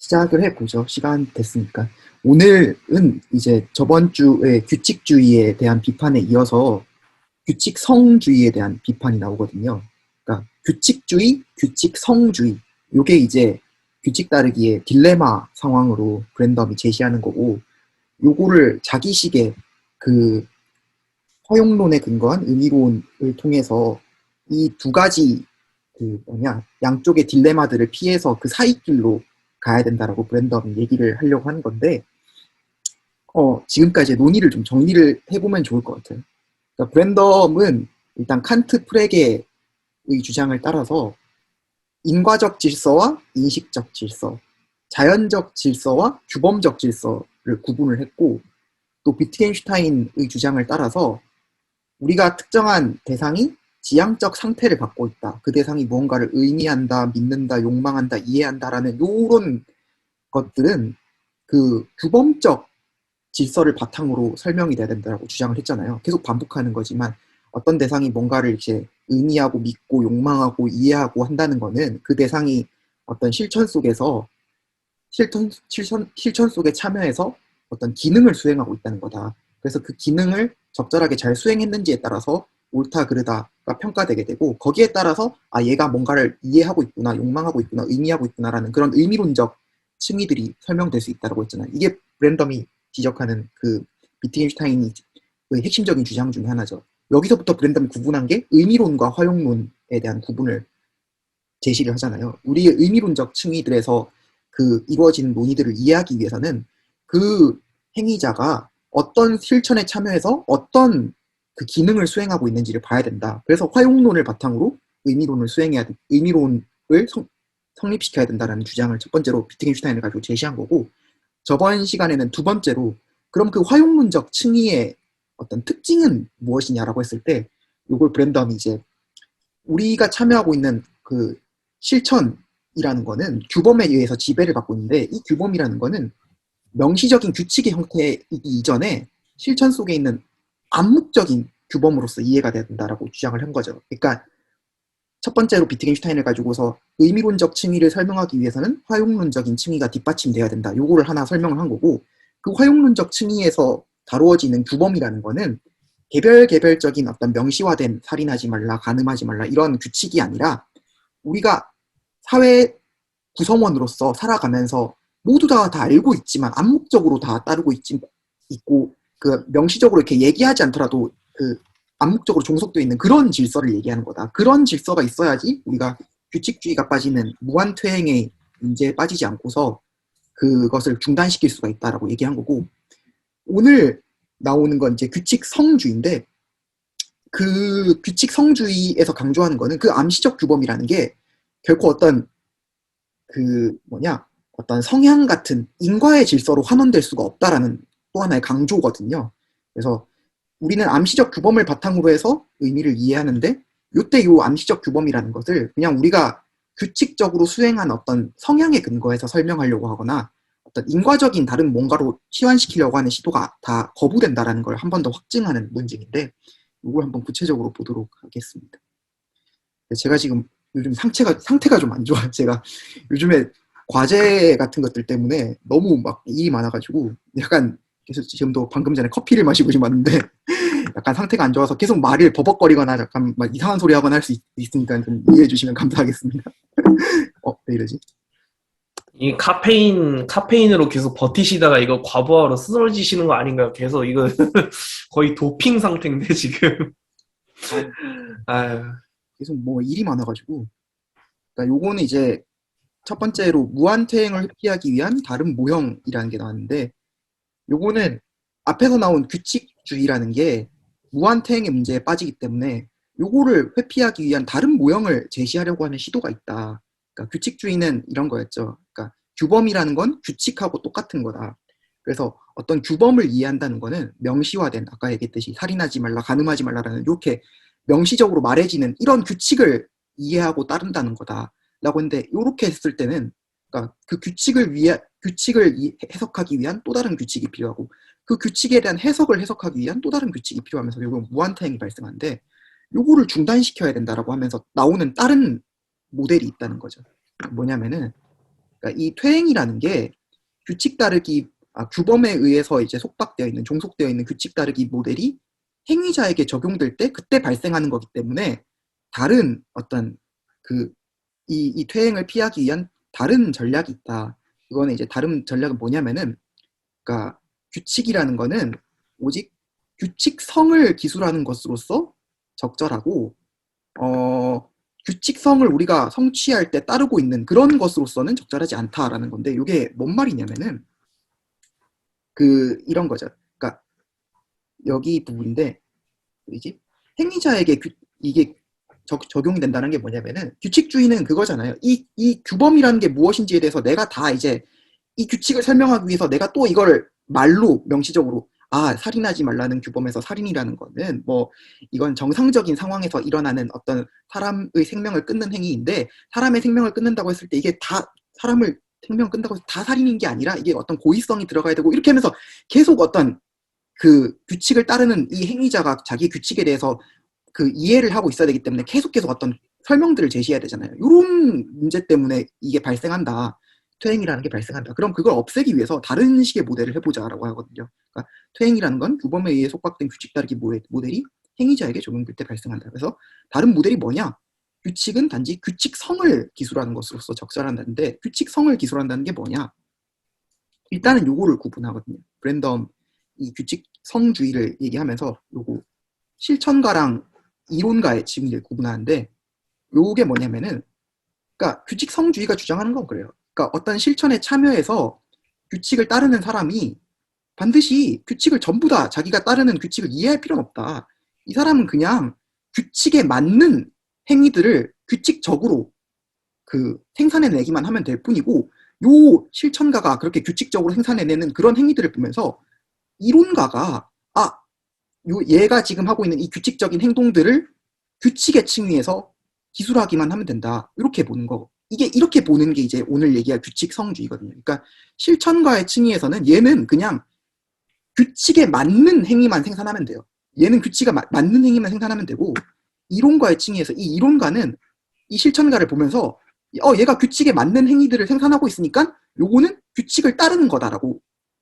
시작을 해보죠. 시간 됐으니까. 오늘은 이제 저번 주에 규칙주의에 대한 비판에 이어서 규칙성주의에 대한 비판이 나오거든요. 그러니까 규칙주의, 규칙성주의. 요게 이제 규칙 따르기의 딜레마 상황으로 브랜덤이 제시하는 거고, 요거를 자기식의 그 허용론에 근거한 의미론을 통해서 이 두 가지 양쪽의 딜레마들을 피해서 그 사이길로 가야 된다라고 브랜덤이 얘기를 하려고 하는 건데, 지금까지 논의를 좀 정리를 해보면 좋을 것 같아요. 그러니까 브랜덤은 일단 칸트 프레게의 주장을 따라서 인과적 질서와 인식적 질서, 자연적 질서와 규범적 질서를 구분을 했고, 또 비트겐슈타인의 주장을 따라서 우리가 특정한 대상이 지향적 상태를 갖고 있다. 그 대상이 무언가를 의미한다, 믿는다, 욕망한다, 이해한다라는 요런 것들은 그 규범적 질서를 바탕으로 설명이 돼야 된다고 주장을 했잖아요. 계속 반복하는 거지만 어떤 대상이 뭔가를 이제 의미하고 믿고 욕망하고 이해하고 한다는 거는 그 대상이 어떤 실천 속에 참여해서 어떤 기능을 수행하고 있다는 거다. 그래서 그 기능을 적절하게 잘 수행했는지에 따라서 옳다 그르다가 평가되게 되고, 거기에 따라서 얘가 뭔가를 이해하고 있구나, 욕망하고 있구나, 의미하고 있구나라는 그런 의미론적 층위들이 설명될 수 있다고 했잖아요. 이게 브랜덤이 지적하는 그 비트겐슈타인이 그 핵심적인 주장 중에 하나죠. 여기서부터 브랜덤이 구분한 게 의미론과 활용론에 대한 구분을 제시를 하잖아요. 우리의 의미론적 층위들에서 그 이루어지는 논의들을 이해하기 위해서는 그 행위자가 어떤 실천에 참여해서 어떤 그 기능을 수행하고 있는지를 봐야 된다. 그래서 활용론을 바탕으로 의미론을 성립시켜야 된다는 주장을 첫 번째로 비트겐슈타인을 가지고 제시한 거고, 저번 시간에는 두 번째로 그럼 그 활용론적 층위의 어떤 특징은 무엇이냐라고 했을 때, 이걸 브랜덤이 이제 우리가 참여하고 있는 그 실천이라는 거는 규범에 의해서 지배를 받고 있는데, 이 규범이라는 거는 명시적인 규칙의 형태이기 이전에 실천 속에 있는 암묵적인 규범으로서 이해가 된다라고 주장을 한 거죠. 그러니까 첫 번째로 비트겐슈타인을 가지고서 의미론적 층위를 설명하기 위해서는 활용론적인 층위가 뒷받침돼야 된다. 요거를 하나 설명을 한 거고, 그 활용론적 층위에서 다루어지는 규범이라는 거는 개별적인 어떤 명시화된 살인하지 말라, 간음하지 말라 이런 규칙이 아니라 우리가 사회 구성원으로서 살아가면서 모두 다 알고 있지만 암묵적으로 다 따르고 있고, 그 명시적으로 이렇게 얘기하지 않더라도 그 암묵적으로 종속되어 있는 그런 질서를 얘기하는 거다. 그런 질서가 있어야지 우리가 규칙주의가 빠지는 무한퇴행의 문제에 빠지지 않고서 그것을 중단시킬 수가 있다라고 얘기한 거고, 오늘 나오는 건 이제 규칙성주의인데, 그 규칙성주의에서 강조하는 거는 그 암시적 규범이라는 게 결코 어떤 성향 같은 인과의 질서로 환원될 수가 없다라는 또 하나의 강조거든요. 그래서 우리는 암시적 규범을 바탕으로 해서 의미를 이해하는데, 요때 요 암시적 규범이라는 것을 그냥 우리가 규칙적으로 수행한 어떤 성향에 근거해서 설명하려고 하거나 어떤 인과적인 다른 뭔가로 치환시키려고 하는 시도가 다 거부된다라는 걸 한 번 더 확증하는 논증인데, 이걸 한번 구체적으로 보도록 하겠습니다. 제가 지금 요즘 상태가 좀 안 좋아요. 제가 요즘에 과제 같은 것들 때문에 너무 막 일이 많아가지고 약간 계속 지금도 방금 전에 커피를 마시고 지금 왔는데 약간 상태가 안 좋아서 계속 말을 버벅거리거나 약간 막 이상한 소리 하거나 할 수 있으니까 좀 이해해 주시면 감사하겠습니다. 왜 이러지? 이 카페인으로 계속 버티시다가 이거 과부하로 쓰러지시는 거 아닌가요? 계속 이거 거의 도핑 상태인데, 지금. 아, 아유, 계속 뭐 일이 많아가지고. 그러니까 요거는 이제 첫 번째로 무한퇴행을 회피하기 위한 다른 모형이라는 게 나왔는데, 요거는 앞에서 나온 규칙주의라는 게 무한퇴행의 문제에 빠지기 때문에 요거를 회피하기 위한 다른 모형을 제시하려고 하는 시도가 있다. 그러니까 규칙주의는 이런 거였죠. 그러니까 규범이라는 건 규칙하고 똑같은 거다. 그래서 어떤 규범을 이해한다는 거는 명시화된, 아까 얘기했듯이 살인하지 말라, 간음하지 말라라는 이렇게 명시적으로 말해지는 이런 규칙을 이해하고 따른다는 거다. 라고 했는데, 이렇게 했을 때는 그러니까 그 규칙을 해석하기 위한 또 다른 규칙이 필요하고, 그 규칙에 대한 해석을 해석하기 위한 또 다른 규칙이 필요하면서 요건 무한타행이 발생하는데, 요거를 중단시켜야 된다라고 하면서 나오는 다른 모델이 있다는 거죠. 뭐냐면은, 그러니까 이 퇴행이라는 게 규칙 따르기, 규범에 의해서 이제 속박되어 있는, 종속되어 있는 규칙 따르기 모델이 행위자에게 적용될 때 그때 발생하는 거기 때문에 다른 어떤 이 퇴행을 피하기 위한 다른 전략이 있다. 이거는 이제 다른 전략은 뭐냐면은, 그러니까 규칙이라는 거는 오직 규칙성을 기술하는 것으로서 적절하고, 규칙성을 우리가 성취할 때 따르고 있는 그런 것으로서는 적절하지 않다라는 건데, 이게 뭔 말이냐면은 이런 거죠. 그러니까 여기 부분인데, 뭐지? 행위자에게 이게 적용이 된다는 게 뭐냐면은, 규칙주의는 그거잖아요. 이 규범이라는 게 무엇인지에 대해서 내가 다 이제 이 규칙을 설명하기 위해서 내가 또 이걸 말로 명시적으로, 살인하지 말라는 규범에서 살인이라는 거는 뭐 이건 정상적인 상황에서 일어나는 어떤 사람의 생명을 끊는 행위인데, 사람의 생명을 끊는다고 했을 때 이게 다 사람을 생명 끊는다고 해서 다 살인인 게 아니라 이게 어떤 고의성이 들어가야 되고, 이렇게 하면서 계속 어떤 규칙을 따르는 이 행위자가 자기 규칙에 대해서 이해를 하고 있어야 되기 때문에 계속 어떤 설명들을 제시해야 되잖아요. 이런 문제 때문에 이게 발생한다. 퇴행이라는 게 발생한다. 그럼 그걸 없애기 위해서 다른 식의 모델을 해보자라고 하거든요. 그러니까 퇴행이라는 건 규범에 의해 속박된 규칙 따르기 모델이 행위자에게 적용될 때 발생한다. 그래서 다른 모델이 뭐냐? 규칙은 단지 규칙성을 기술하는 것으로서 적절한다는데, 규칙성을 기술한다는 게 뭐냐? 일단은 요거를 구분하거든요. 랜덤 이 규칙성주의를 얘기하면서 요거 실천가랑 이론가의 징을 구분하는데, 요게 뭐냐면은, 그러니까 규칙성주의가 주장하는 건 그래요. 그러니까 어떤 실천에 참여해서 규칙을 따르는 사람이 반드시 규칙을 전부 다 자기가 따르는 규칙을 이해할 필요는 없다. 이 사람은 그냥 규칙에 맞는 행위들을 규칙적으로 생산해내기만 하면 될 뿐이고, 요 실천가가 그렇게 규칙적으로 생산해내는 그런 행위들을 보면서 이론가가 얘가 지금 하고 있는 이 규칙적인 행동들을 규칙의 층위에서 기술하기만 하면 된다. 이렇게 보는 거. 이게 이렇게 보는 게 이제 오늘 얘기할 규칙성주의거든요. 그러니까 실천가의 층위에서는 얘는 그냥 규칙에 맞는 행위만 생산하면 돼요. 얘는 규칙에 맞는 행위만 생산하면 되고, 이론가의 층위에서 이 이론가는 이 실천가를 보면서 얘가 규칙에 맞는 행위들을 생산하고 있으니까 요거는 규칙을 따르는 거다라고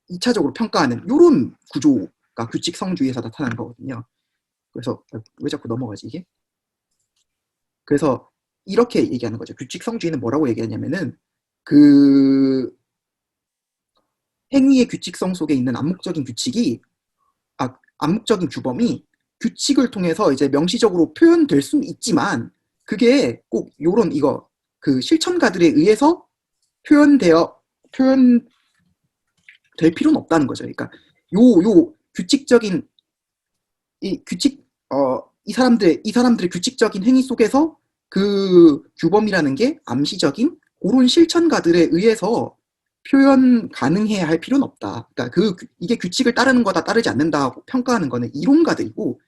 2차적으로 평가하는 요런 구조가 규칙성주의에서 나타나는 거거든요. 그래서 왜 자꾸 넘어가지 이게? 그래서 이렇게 얘기하는 거죠. 규칙성주의는 뭐라고 얘기하냐면은 행위의 규칙성 속에 있는 암묵적인 규칙이 암묵적인 규범이 규칙을 통해서 이제 명시적으로 표현될 수는 있지만, 그게 꼭 요런 실천가들에 의해서 표현될 필요는 없다는 거죠. 그러니까 요 규칙적인 이 사람들의 규칙적인 행위 속에서 규범이라는 게 암시적인 그런 실천가들에 의해서 표현 가능해야 할 필요는 없다. 그러니까 이게 규칙을 따르는 거다, 따르지 않는다고 평가하는 거는 이론가들이고,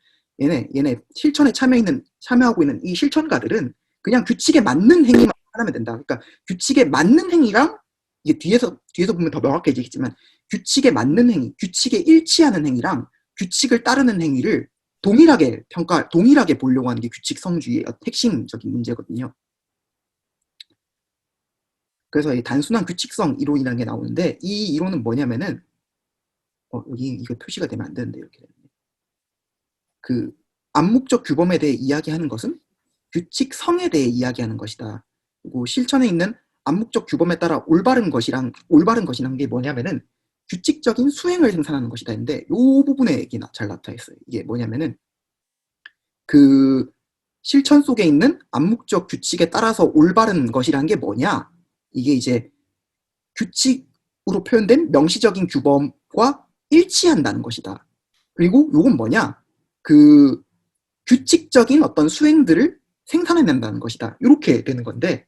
얘네 실천에 참여하고 있는 이 실천가들은 그냥 규칙에 맞는 행위만 하면 된다. 그러니까 규칙에 맞는 행위랑, 이게 뒤에서 보면 더 명확해지겠지만, 규칙에 맞는 행위, 규칙에 일치하는 행위랑 규칙을 따르는 행위를 동일하게 보려고 하는 게 규칙성주의의 핵심적인 문제거든요. 그래서 이 단순한 규칙성 이론이라는 게 나오는데, 이 이론은 뭐냐면은, 여기 이거 표시가 되면 안 되는데, 이렇게. 암묵적 규범에 대해 이야기하는 것은 규칙성에 대해 이야기하는 것이다. 그리고 실천에 있는 암묵적 규범에 따라 올바른 것이란 게 뭐냐면은 규칙적인 수행을 생산하는 것이다. 근데 이 부분에 이게 잘 나타나 있어요. 이게 뭐냐면은 실천 속에 있는 암묵적 규칙에 따라서 올바른 것이란 게 뭐냐? 이게 이제 규칙으로 표현된 명시적인 규범과 일치한다는 것이다. 그리고 이건 뭐냐? 규칙적인 어떤 수행들을 생산해낸다는 것이다. 이렇게 되는 건데,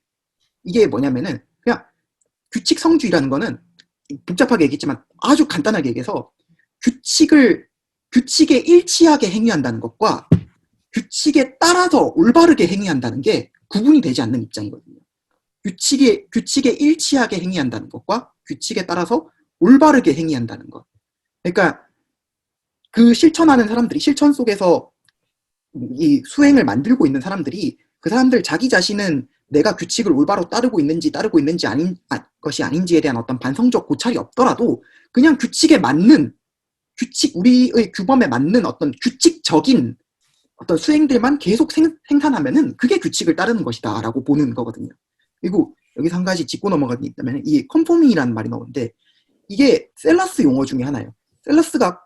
이게 뭐냐면은 그냥 규칙성주의라는 거는 복잡하게 얘기했지만 아주 간단하게 얘기해서 규칙에 일치하게 행위한다는 것과 규칙에 따라서 올바르게 행위한다는 게 구분이 되지 않는 입장이거든요. 규칙에 일치하게 행위한다는 것과 규칙에 따라서 올바르게 행위한다는 것. 그러니까 실천하는 사람들이, 실천 속에서 이 수행을 만들고 있는 사람들이, 그 사람들 자기 자신은 내가 규칙을 올바로 따르고 있는지 것이 아닌지에 대한 어떤 반성적 고찰이 없더라도 그냥 우리의 규범에 맞는 어떤 규칙적인 어떤 수행들만 계속 생산하면은 그게 규칙을 따르는 것이다 라고 보는 거거든요. 그리고 여기서 한 가지 짚고 넘어가는 게 있다면 이 컨포밍이라는 말이 나오는데 이게 셀러스 용어 중에 하나예요. 셀러스가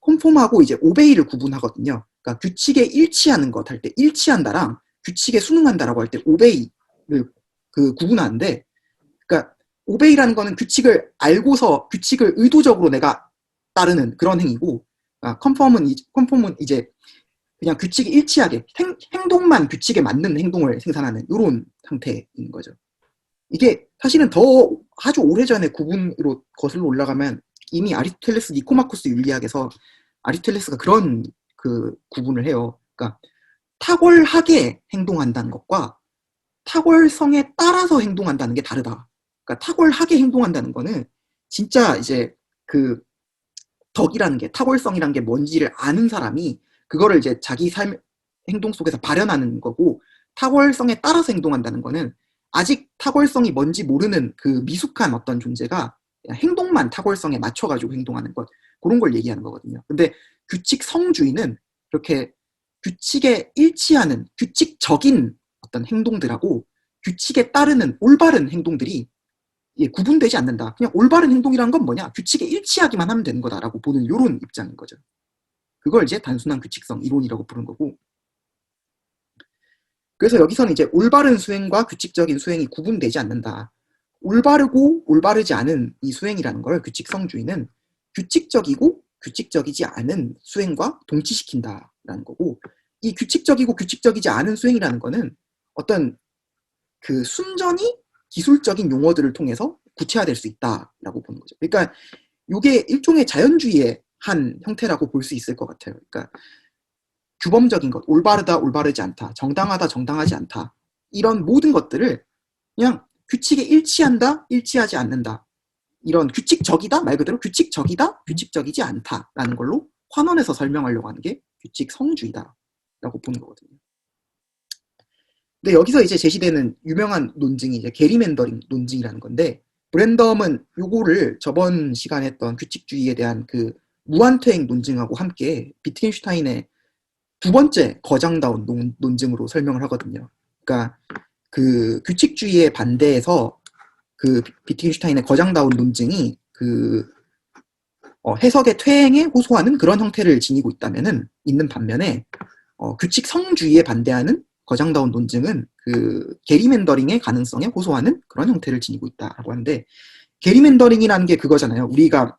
컨폼하고 이제 오베이를 구분하거든요. 그러니까 규칙에 일치하는 것 할 때 일치한다랑 규칙에 순응한다라고 할 때 오베이를 구분하는데, 그러니까 오베이라는 거는 규칙을 알고서 규칙을 의도적으로 내가 따르는 그런 행위고, 컨폼은 이제 그냥 규칙에 일치하게 행동만 규칙에 맞는 행동을 생산하는 이런 상태인 거죠. 이게 사실은 더 아주 오래전에 구분으로 거슬러 올라가면 이미 아리스토텔레스 니코마코스 윤리학에서 아리스토텔레스가 그런 구분을 해요. 그러니까 탁월하게 행동한다는 것과 탁월성에 따라서 행동한다는 게 다르다. 그러니까 탁월하게 행동한다는 거는 진짜 이제 덕이라는 게, 탁월성이라는 게 뭔지를 아는 사람이 그거를 이제 자기 행동 속에서 발현하는 거고, 탁월성에 따라서 행동한다는 거는 아직 탁월성이 뭔지 모르는 그 미숙한 어떤 존재가 행동만 탁월성에 맞춰가지고 행동하는 것, 그런 걸 얘기하는 거거든요. 근데 규칙성주의는 이렇게 규칙에 일치하는 규칙적인 어떤 행동들하고 규칙에 따르는 올바른 행동들이 구분되지 않는다. 그냥 올바른 행동이란 건 뭐냐? 규칙에 일치하기만 하면 되는 거다라고 보는 이런 입장인 거죠. 그걸 이제 단순한 규칙성 이론이라고 부르는 거고, 그래서 여기서는 이제 올바른 수행과 규칙적인 수행이 구분되지 않는다. 올바르고 올바르지 않은 이 수행이라는 걸 규칙성주의는 규칙적이고 규칙적이지 않은 수행과 동치시킨다라는 거고, 이 규칙적이고 규칙적이지 않은 수행이라는 거는 어떤 순전히 기술적인 용어들을 통해서 구체화될 수 있다라고 보는 거죠. 그러니까 이게 일종의 자연주의의 한 형태라고 볼 수 있을 것 같아요. 그러니까 규범적인 것, 올바르다, 올바르지 않다, 정당하다, 정당하지 않다, 이런 모든 것들을 그냥 규칙에 일치한다, 일치하지 않는다, 이런 규칙적이다, 말 그대로 규칙적이다, 규칙적이지 않다라는 걸로 환원해서 설명하려고 하는 게 규칙성주의다라고 보는 거거든요. 근데 여기서 이제 제시되는 유명한 논증이 이제 게리맨더링 논증이라는 건데, 브랜덤은 요거를 저번 시간에 했던 규칙주의에 대한 무한퇴행 논증하고 함께 비트겐슈타인의 두 번째 거장다운 논증으로 설명을 하거든요. 그러니까 규칙주의에 반대해서 비트겐슈타인의 거장다운 논증이 해석의 퇴행에 호소하는 그런 형태를 지니고 있는 반면에 규칙성주의에 반대하는 거장다운 논증은 게리맨더링의 가능성에 호소하는 그런 형태를 지니고 있다라고 하는데, 게리맨더링이라는 게 그거잖아요. 우리가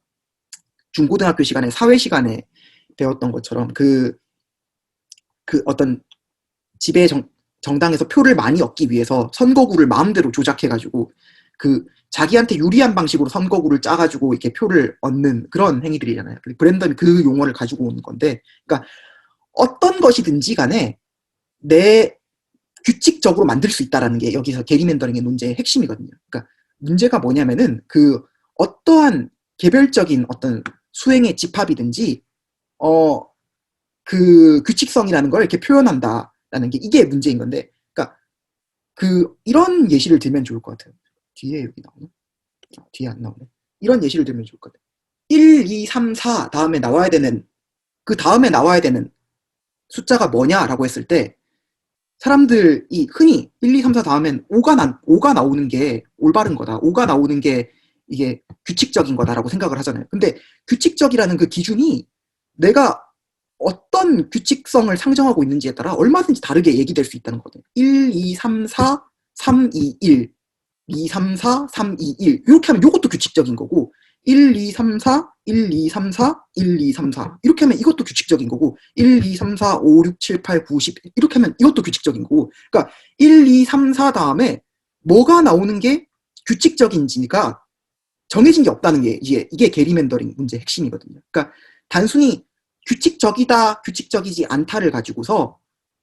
중고등학교 시간에 사회 시간에 배웠던 것처럼 어떤 지배 정당에서 표를 많이 얻기 위해서 선거구를 마음대로 조작해가지고 자기한테 유리한 방식으로 선거구를 짜가지고 이렇게 표를 얻는 그런 행위들이잖아요. 브랜덤이 그 용어를 가지고 오는 건데, 그러니까 어떤 것이든지 간에 내 규칙적으로 만들 수 있다라는 게 여기서 게리맨더링의 논제의 핵심이거든요. 그러니까 문제가 뭐냐면은 어떠한 개별적인 어떤 수행의 집합이든지 규칙성이라는 걸 이렇게 표현한다라는 게 이게 문제인 건데, 그러니까 이런 예시를 들면 좋을 것 같아요. 뒤에 여기 나오나? 뒤에 안 나오네. 이런 예시를 들면 좋을 것 같아요. 1, 2, 3, 4 다음에 나와야 되는 숫자가 뭐냐라고 했을 때 사람들이 흔히 1, 2, 3, 4 다음엔 5가 나오는 게 올바른 거다, 5가 나오는 게 이게 규칙적인 거다라고 생각을 하잖아요. 근데 규칙적이라는 그 기준이 내가 어떤 규칙성을 상정하고 있는지에 따라 얼마든지 다르게 얘기될 수 있다는 거거든요. 1, 2, 3, 4, 3, 2, 1, 2, 3, 4, 3, 2, 1 이렇게 하면 이것도 규칙적인 거고, 1, 2, 3, 4, 1, 2, 3, 4, 1, 2, 3, 4 이렇게 하면 이것도 규칙적인 거고, 1, 2, 3, 4, 5, 6, 7, 8, 9, 10 이렇게 하면 이것도 규칙적인 거고, 그러니까 1, 2, 3, 4 다음에 뭐가 나오는 게 규칙적인지가 정해진 게 없다는 게 이게 게리맨더링 문제의 핵심이거든요. 그러니까 단순히 규칙적이다, 규칙적이지 않다를 가지고서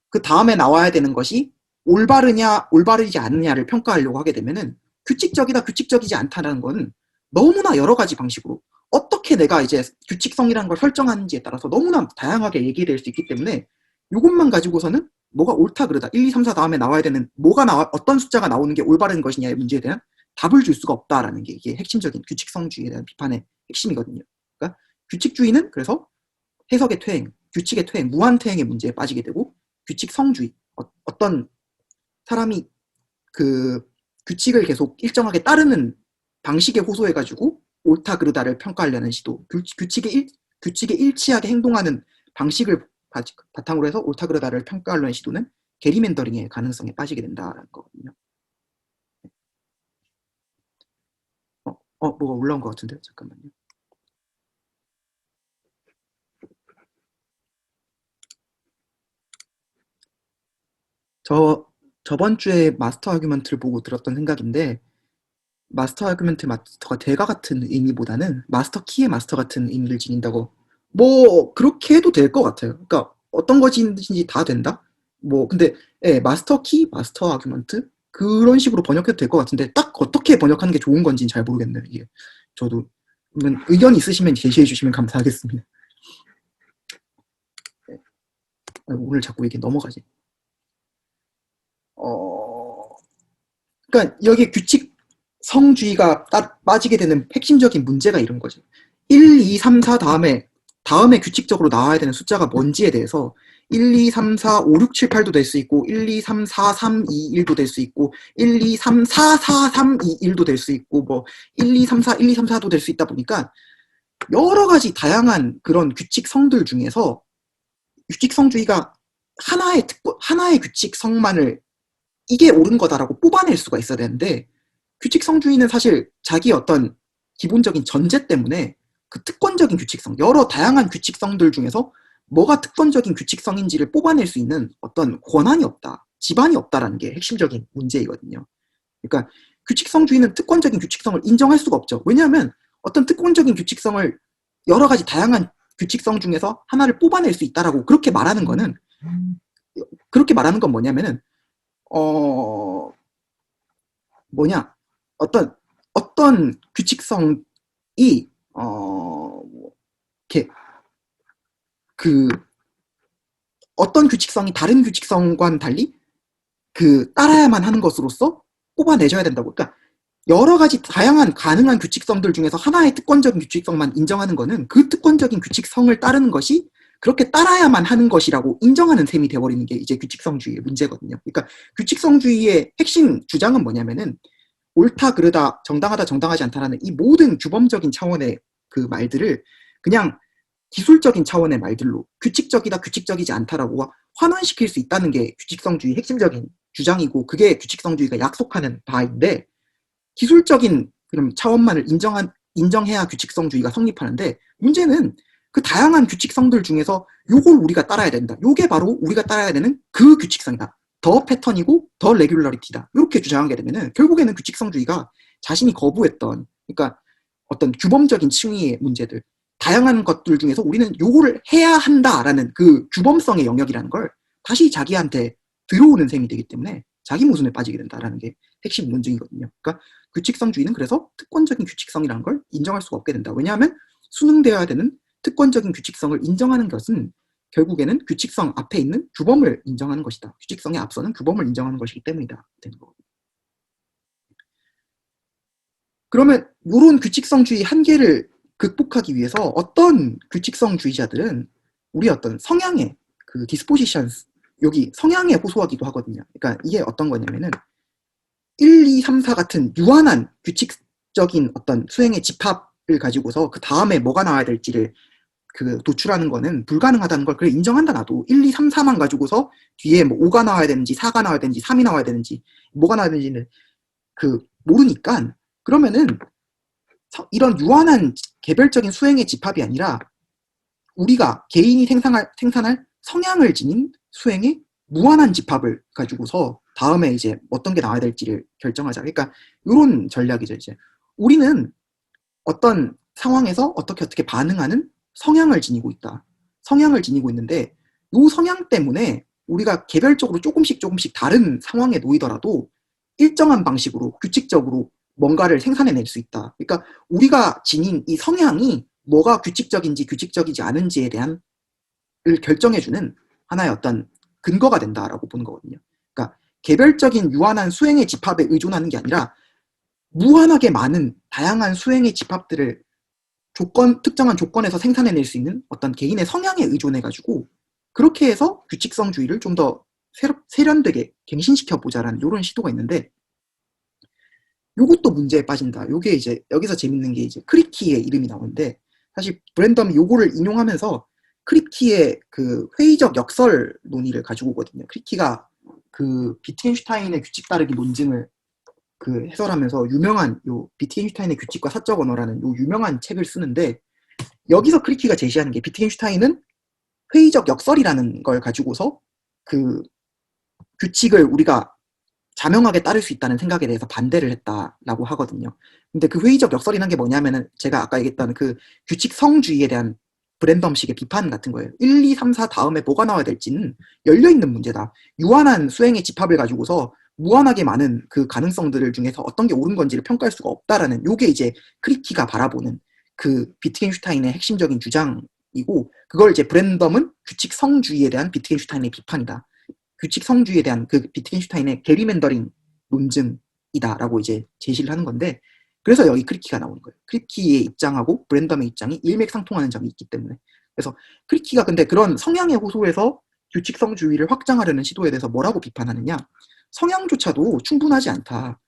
그 다음에 나와야 되는 것이 올바르냐, 올바르지 않느냐를 평가하려고 하게 되면은 규칙적이다, 규칙적이지 않다라는 거는 너무나 여러 가지 방식으로 어떻게 내가 이제 규칙성이라는 걸 설정하는지에 따라서 너무나 다양하게 얘기될 수 있기 때문에 이것만 가지고서는 뭐가 옳다 그르다 1, 2, 3, 4 다음에 나와야 되는 어떤 숫자가 나오는 게 올바른 것이냐의 문제에 대한 답을 줄 수가 없다라는 게 이게 핵심적인 규칙성주의에 대한 비판의 핵심이거든요. 그러니까 규칙주의는 그래서 해석의 퇴행, 규칙의 퇴행, 무한퇴행의 문제에 빠지게 되고 규칙성주의, 어떤 사람이 그 규칙을 계속 일정하게 따르는 방식에 호소해가지고 옳다 그르다를 평가하려는 시도, 규칙에 일치하게 행동하는 방식을 바탕으로 해서 옳다 그르다를 평가하려는 시도는 게리맨더링의 가능성에 빠지게 된다라는 거거든요. 뭐가 올라온 것 같은데요? 잠깐만요. 저번 주에 마스터 아규먼트를 보고 들었던 생각인데, 마스터 아규먼트 마스터가 대가 같은 의미보다는 마스터 키의 마스터 같은 의미를 지닌다고, 뭐 그렇게 해도 될 것 같아요. 그러니까 어떤 것인지 다 된다. 뭐 근데 마스터 키, 마스터 아규먼트 그런 식으로 번역해도 될 것 같은데 딱 어떻게 번역하는 게 좋은 건지는 잘 모르겠네요. 이게 저도 의견 있으시면 제시해 주시면 감사하겠습니다. 오늘 자꾸 이렇게 넘어가지. 그러니까 여기 규칙성주의가 빠지게 되는 핵심적인 문제가 이런 거죠. 1, 2, 3, 4 다음에 규칙적으로 나와야 되는 숫자가 뭔지에 대해서 1, 2, 3, 4, 5, 6, 7, 8도 될 수 있고 1, 2, 3, 4, 3, 2, 1도 될 수 있고 1, 2, 3, 4, 4, 3, 2, 1도 될 수 있고 뭐 1, 2, 3, 4, 1, 2, 3, 4도 될 수 있다 보니까 여러 가지 다양한 그런 규칙성들 중에서 규칙성주의가 하나의 규칙성만을 이게 옳은 거다라고 뽑아낼 수가 있어야 되는데 규칙성주의는 사실 자기 어떤 기본적인 전제 때문에 그 특권적인 규칙성, 여러 다양한 규칙성들 중에서 뭐가 특권적인 규칙성인지를 뽑아낼 수 있는 어떤 권한이 없다, 지반이 없다라는 게 핵심적인 문제이거든요. 그러니까 규칙성주의는 특권적인 규칙성을 인정할 수가 없죠. 왜냐하면 어떤 특권적인 규칙성을 여러 가지 다양한 규칙성 중에서 하나를 뽑아낼 수 있다라고 그렇게 말하는 건 뭐냐면은 어떤 규칙성이 이렇게 어떤 규칙성이 다른 규칙성과는 달리 따라야만 하는 것으로서 뽑아내줘야 된다고. 그러니까 여러 가지 다양한 가능한 규칙성들 중에서 하나의 특권적인 규칙성만 인정하는 거는 그 특권적인 규칙성을 따르는 것이 그렇게 따라야만 하는 것이라고 인정하는 셈이 돼버리는 게 이제 규칙성주의의 문제거든요. 그러니까 규칙성주의의 핵심 주장은 뭐냐면은 옳다 그르다 정당하다 정당하지 않다라는 이 모든 규범적인 차원의 그 말들을 그냥 기술적인 차원의 말들로 규칙적이다 규칙적이지 않다라고 환원시킬 수 있다는 게 규칙성주의 핵심적인 주장이고 그게 규칙성주의가 약속하는 바인데 기술적인 그럼 차원만을 인정해야 규칙성주의가 성립하는데 문제는 그 다양한 규칙성들 중에서 요걸 우리가 따라야 된다. 요게 바로 우리가 따라야 되는 그 규칙성이다. 더 패턴이고 더 레귤러리티다. 이렇게 주장하게 되면은 결국에는 규칙성주의가 자신이 거부했던 그러니까 어떤 규범적인 층위의 문제들 다양한 것들 중에서 우리는 요거를 해야 한다라는 그 규범성의 영역이라는 걸 다시 자기한테 들어오는 셈이 되기 때문에 자기 모순에 빠지게 된다라는 게 핵심 논증이거든요. 그러니까 규칙성주의는 그래서 특권적인 규칙성이라는 걸 인정할 수가 없게 된다. 왜냐하면 수능되어야 되는 특권적인 규칙성을 인정하는 것은 결국에는 규칙성 앞에 있는 규범을 인정하는 것이다. 규칙성에 앞서는 규범을 인정하는 것이기 때문이다. 되는 거거든요. 그러면 이런 규칙성주의 한계를 극복하기 위해서 어떤 규칙성주의자들은 우리 어떤 성향의 그 디스포지션스 여기 성향에 호소하기도 하거든요. 그러니까 이게 어떤 거냐면은 1, 2, 3, 4 같은 유한한 규칙적인 어떤 수행의 집합을 가지고서 그 다음에 뭐가 나와야 될지를 도출하는 거는 불가능하다는 걸 그래 인정한다 나도 1, 2, 3, 4만 가지고서 뒤에 뭐 5가 나와야 되는지 4가 나와야 되는지 3이 나와야 되는지 뭐가 나와야 되는지는 모르니까 그러면은 이런 유한한 개별적인 수행의 집합이 아니라 우리가 개인이 생산할 성향을 지닌 수행의 무한한 집합을 가지고서 다음에 이제 어떤 게 나와야 될지를 결정하자. 그러니까 이런 전략이죠. 이제 우리는 어떤 상황에서 어떻게 반응하는 성향을 지니고 있다. 성향을 지니고 있는데 이 성향 때문에 우리가 개별적으로 조금씩 다른 상황에 놓이더라도 일정한 방식으로 규칙적으로 뭔가를 생산해낼 수 있다. 그러니까 우리가 지닌 이 성향이 뭐가 규칙적인지 규칙적이지 않은지에 대한 을 결정해주는 하나의 어떤 근거가 된다라고 보는 거거든요. 그러니까 개별적인 유한한 수행의 집합에 의존하는 게 아니라 무한하게 많은 다양한 수행의 집합들을 특정한 조건에서 생산해낼 수 있는 어떤 개인의 성향에 의존해가지고 그렇게 해서 규칙성주의를 좀 더 세련되게 갱신시켜보자라는 이런 시도가 있는데, 요것도 문제에 빠진다. 요게 이제 여기서 재밌는 게 이제 크리키의 이름이 나오는데, 사실 브랜덤이 요거를 인용하면서 크리키의 그 회의적 역설 논의를 가지고 오거든요. 크리키가 그 비트겐슈타인의 규칙 따르기 논증을 그 해설하면서 유명한 요 비트겐슈타인의 규칙과 사적 언어라는 요 유명한 책을 쓰는데, 여기서 크리키가 제시하는 게 비트겐슈타인은 회의적 역설이라는 걸 가지고서 그 규칙을 우리가 자명하게 따를 수 있다는 생각에 대해서 반대를 했다라고 하거든요. 근데 그 회의적 역설이라는 게 뭐냐면은 제가 아까 얘기했던 그 규칙성주의에 대한 브랜덤식의 비판 같은 거예요. 1, 2, 3, 4 다음에 뭐가 나와야 될지는 열려있는 문제다. 유한한 수행의 집합을 가지고서 무한하게 많은 그 가능성들 중에서 어떤 게 옳은 건지를 평가할 수가 없다라는, 요게 이제 크리키가 바라보는 그 비트겐슈타인의 핵심적인 주장이고, 그걸 이제 브랜덤은 규칙성주의에 대한 비트겐슈타인의 비판이다. 규칙성주의에 대한 그 비트겐슈타인의 게리맨더링 논증이다라고 이제 제시를 하는 건데, 그래서 여기 크리키가 나오는 거예요. 크리키의 입장하고 브랜덤의 입장이 일맥상통하는 점이 있기 때문에. 그래서 크리키가 근데 그런 성향의 호소에서 규칙성주의를 확장하려는 시도에 대해서 뭐라고 비판하느냐? 성향조차도 충분하지 않다.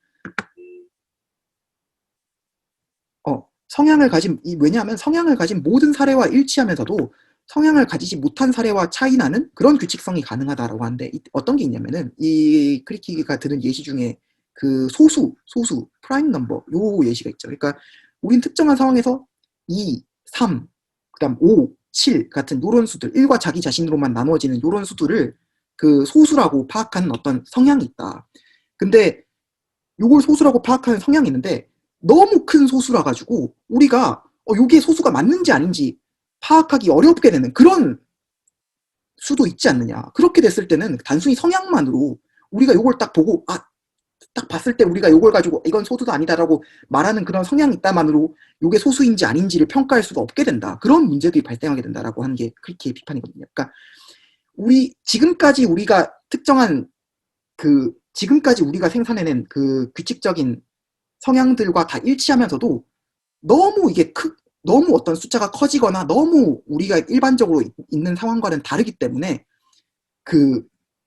왜냐하면 성향을 가진 모든 사례와 일치하면서도 성향을 가지지 못한 사례와 차이나는 그런 규칙성이 가능하다라고 하는데, 어떤 게 있냐면은 이 크리키가 드는 예시 중에 그 소수 프라임 넘버 요 예시가 있죠. 그러니까 우린 특정한 상황에서 2, 3, 그다음 5, 7 같은 요런 수들, 1과 자기 자신으로만 나누어지는 요런 수들을 그 소수라고 파악하는 어떤 성향이 있다. 근데 요걸 소수라고 파악하는 성향이 있는데, 너무 큰 소수라 가지고 우리가 요게 소수가 맞는지 아닌지 파악하기 어렵게 되는 그런 수도 있지 않느냐. 그렇게 됐을 때는 단순히 성향만으로 우리가 요걸 딱 보고 딱 봤을 때 우리가 요걸 가지고 이건 소수도 아니다라고 말하는 그런 성향이 있다만으로 요게 소수인지 아닌지를 평가할 수가 없게 된다. 그런 문제들이 발생하게 된다라고 하는 게 크리키의 비판이거든요. 그러니까 지금까지 우리가 특정한 지금까지 우리가 생산해낸 그 규칙적인 성향들과 다 일치하면서도 너무 너무 어떤 숫자가 커지거나 너무 우리가 일반적으로 있는 상황과는 다르기 때문에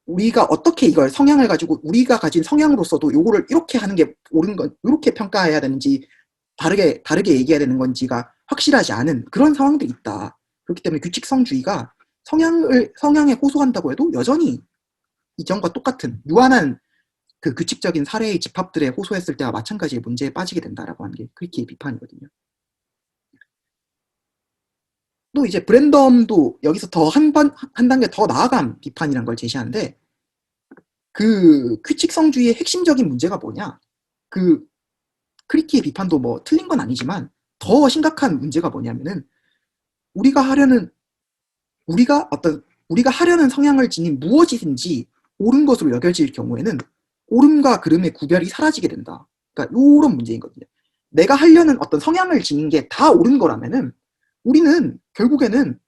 우리가 어떻게 이걸 성향을 가지고 우리가 가진 성향으로서도 요거를 이렇게 하는 게 옳은 건 이렇게 평가해야 되는지 다르게 얘기해야 되는 건지가 확실하지 않은 그런 상황들이 있다. 그렇기 때문에 규칙성주의가 성향에 호소한다고 해도 여전히 이전과 똑같은 유한한 그 규칙적인 사례의 집합들에 호소했을 때와 마찬가지의 문제에 빠지게 된다라고 하는 게 크리키의 비판이거든요. 또 이제 브랜덤도 여기서 더 한 단계 더 나아간 비판이란 걸 제시하는데, 그 규칙성주의의 핵심적인 문제가 뭐냐? 그 크리키의 비판도 뭐 틀린 건 아니지만 더 심각한 문제가 뭐냐면은 우리가 하려는 성향을 지닌 무엇이든지 옳은 것으로 여겨질 경우에는 옳음과 그름의 구별이 사라지게 된다. 그러니까 요런 문제인거든요. 내가 하려는 어떤 성향을 지닌 게 다 옳은 거라면은 우리는 결국에는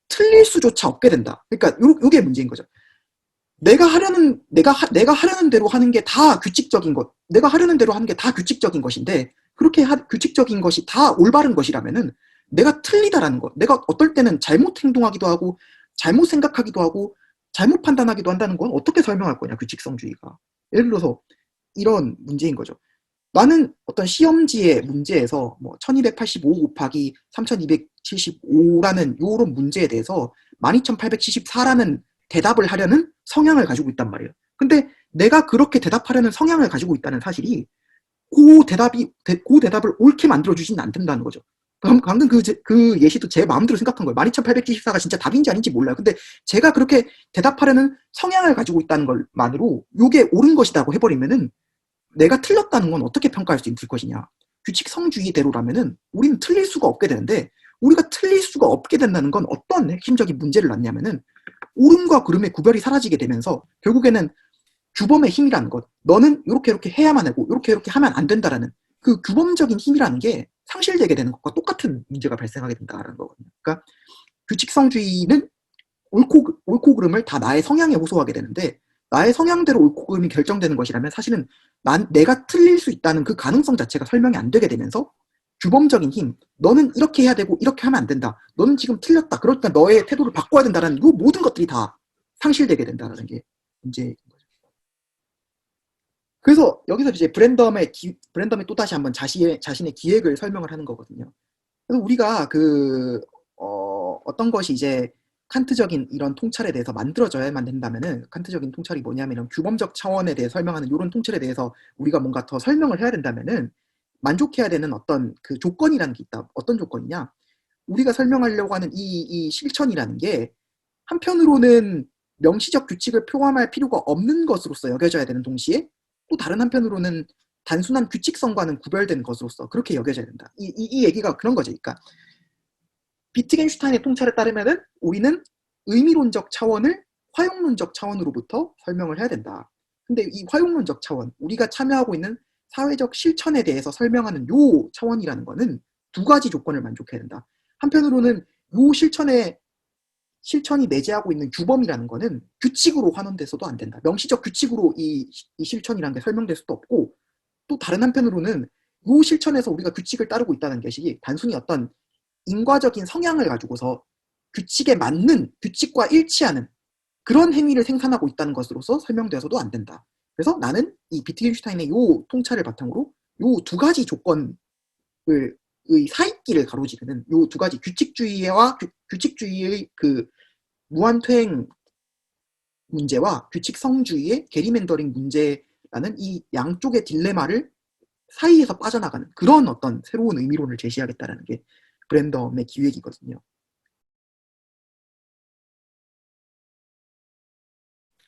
틀릴 수조차 없게 된다. 그러니까 요게 문제인 거죠. 내가 하려는 대로 하는 게 다 규칙적인 것, 내가 하려는 대로 하는 게 다 규칙적인 것인데, 그렇게 규칙적인 것이 다 올바른 것이라면은 내가 틀리다라는 것, 내가 어떨 때는 잘못 행동하기도 하고 잘못 생각하기도 하고 잘못 판단하기도 한다는 건 어떻게 설명할 거냐, 규칙성주의가. 예를 들어서 이런 문제인 거죠. 나는 어떤 시험지의 문제에서 뭐 1285 곱하기 3275라는 요런 문제에 대해서 12874라는 대답을 하려는 성향을 가지고 있단 말이에요. 근데 내가 그렇게 대답하려는 성향을 가지고 있다는 사실이 그 대답을 옳게 만들어주지는 않는다는 거죠. 방금 그 예시도 제 마음대로 생각한 거예요. 12874가 진짜 답인지 아닌지 몰라요. 근데 제가 그렇게 대답하려는 성향을 가지고 있다는 것만으로 요게 옳은 것이라고 해버리면은 내가 틀렸다는 건 어떻게 평가할 수 있을 것이냐. 규칙성주의대로라면은 우리는 틀릴 수가 없게 되는데, 우리가 틀릴 수가 없게 된다는 건 어떤 핵심적인 문제를 낳냐면은 옳음과 그름의 구별이 사라지게 되면서 결국에는 규범의 힘이라는 것, 너는 이렇게 해야만 하고 이렇게 하면 안 된다라는 그 규범적인 힘이라는 게 상실되게 되는 것과 똑같은 문제가 발생하게 된다라는 거거든요. 그러니까 규칙성주의는 옳고 그름을 다 나의 성향에 호소하게 되는데 나의 성향대로 옳고 그름이 결정되는 것이라면 사실은 내가 틀릴 수 있다는 그 가능성 자체가 설명이 안 되게 되면서 규범적인 힘, 너는 이렇게 해야 되고 이렇게 하면 안 된다. 너는 지금 틀렸다. 그러니까 너의 태도를 바꿔야 된다라는 이 모든 것들이 다 상실되게 된다는 게 문제인 거죠. 그래서 여기서 이제 브랜덤이 또다시 한번 자신의 기획을 설명을 하는 거거든요. 그래서 우리가 어떤 것이 이제 칸트적인 이런 통찰에 대해서 만들어져야만 된다면은 칸트적인 통찰이 뭐냐면 규범적 차원에 대해 설명하는 이런 통찰에 대해서 우리가 뭔가 더 설명을 해야 된다면은 만족해야 되는 어떤 그 조건이라는 게 있다. 어떤 조건이냐? 우리가 설명하려고 하는 이 실천이라는 게 한편으로는 명시적 규칙을 포함할 필요가 없는 것으로서 여겨져야 되는 동시에 또 다른 한편으로는 단순한 규칙성과는 구별된 것으로서 그렇게 여겨져야 된다. 이 얘기가 그런 거죠. 그러니까 비트겐슈타인의 통찰에 따르면은 우리는 의미론적 차원을 화용론적 차원으로부터 설명을 해야 된다. 근데 이 화용론적 차원, 우리가 참여하고 있는 사회적 실천에 대해서 설명하는 요 차원이라는 거는 두 가지 조건을 만족해야 된다. 한편으로는 요 실천이 내재하고 있는 규범이라는 거는 규칙으로 환원돼서도 안 된다. 명시적 규칙으로 이 실천이라는 게 설명될 수도 없고 또 다른 한편으로는 요 실천에서 우리가 규칙을 따르고 있다는 것이 단순히 어떤 인과적인 성향을 가지고서 규칙에 맞는, 규칙과 일치하는 그런 행위를 생산하고 있다는 것으로서 설명되어서도 안 된다. 그래서 나는 이 비트겐슈타인의 요 통찰을 바탕으로 요 두 가지 조건의 사이끼를 가로지르는 요 두 가지 규칙주의와 규칙주의의 그 무한퇴행 문제와 규칙성주의의 게리맨더링 문제라는 이 양쪽의 딜레마를 사이에서 빠져나가는 그런 어떤 새로운 의미론을 제시하겠다라는 게 브랜덤의 기획이거든요.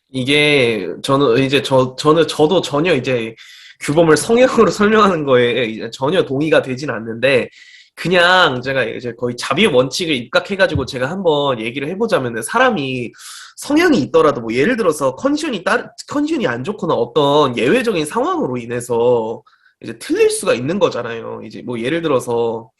이게 저도 전혀 이제 규범을 성형으로 설명하는 거에 이제 전혀 동의가 되진 않는데 그냥 제가 이제 거의 자비의 원칙을 입각해가지고 제가 한번 얘기를 해보자면은 사람이 성향이 있더라도 뭐 예를 들어서 컨디션이 안 좋거나 어떤 예외적인 상황으로 인해서 이제 틀릴 수가 있는 거잖아요. 이제 뭐 예를 들어서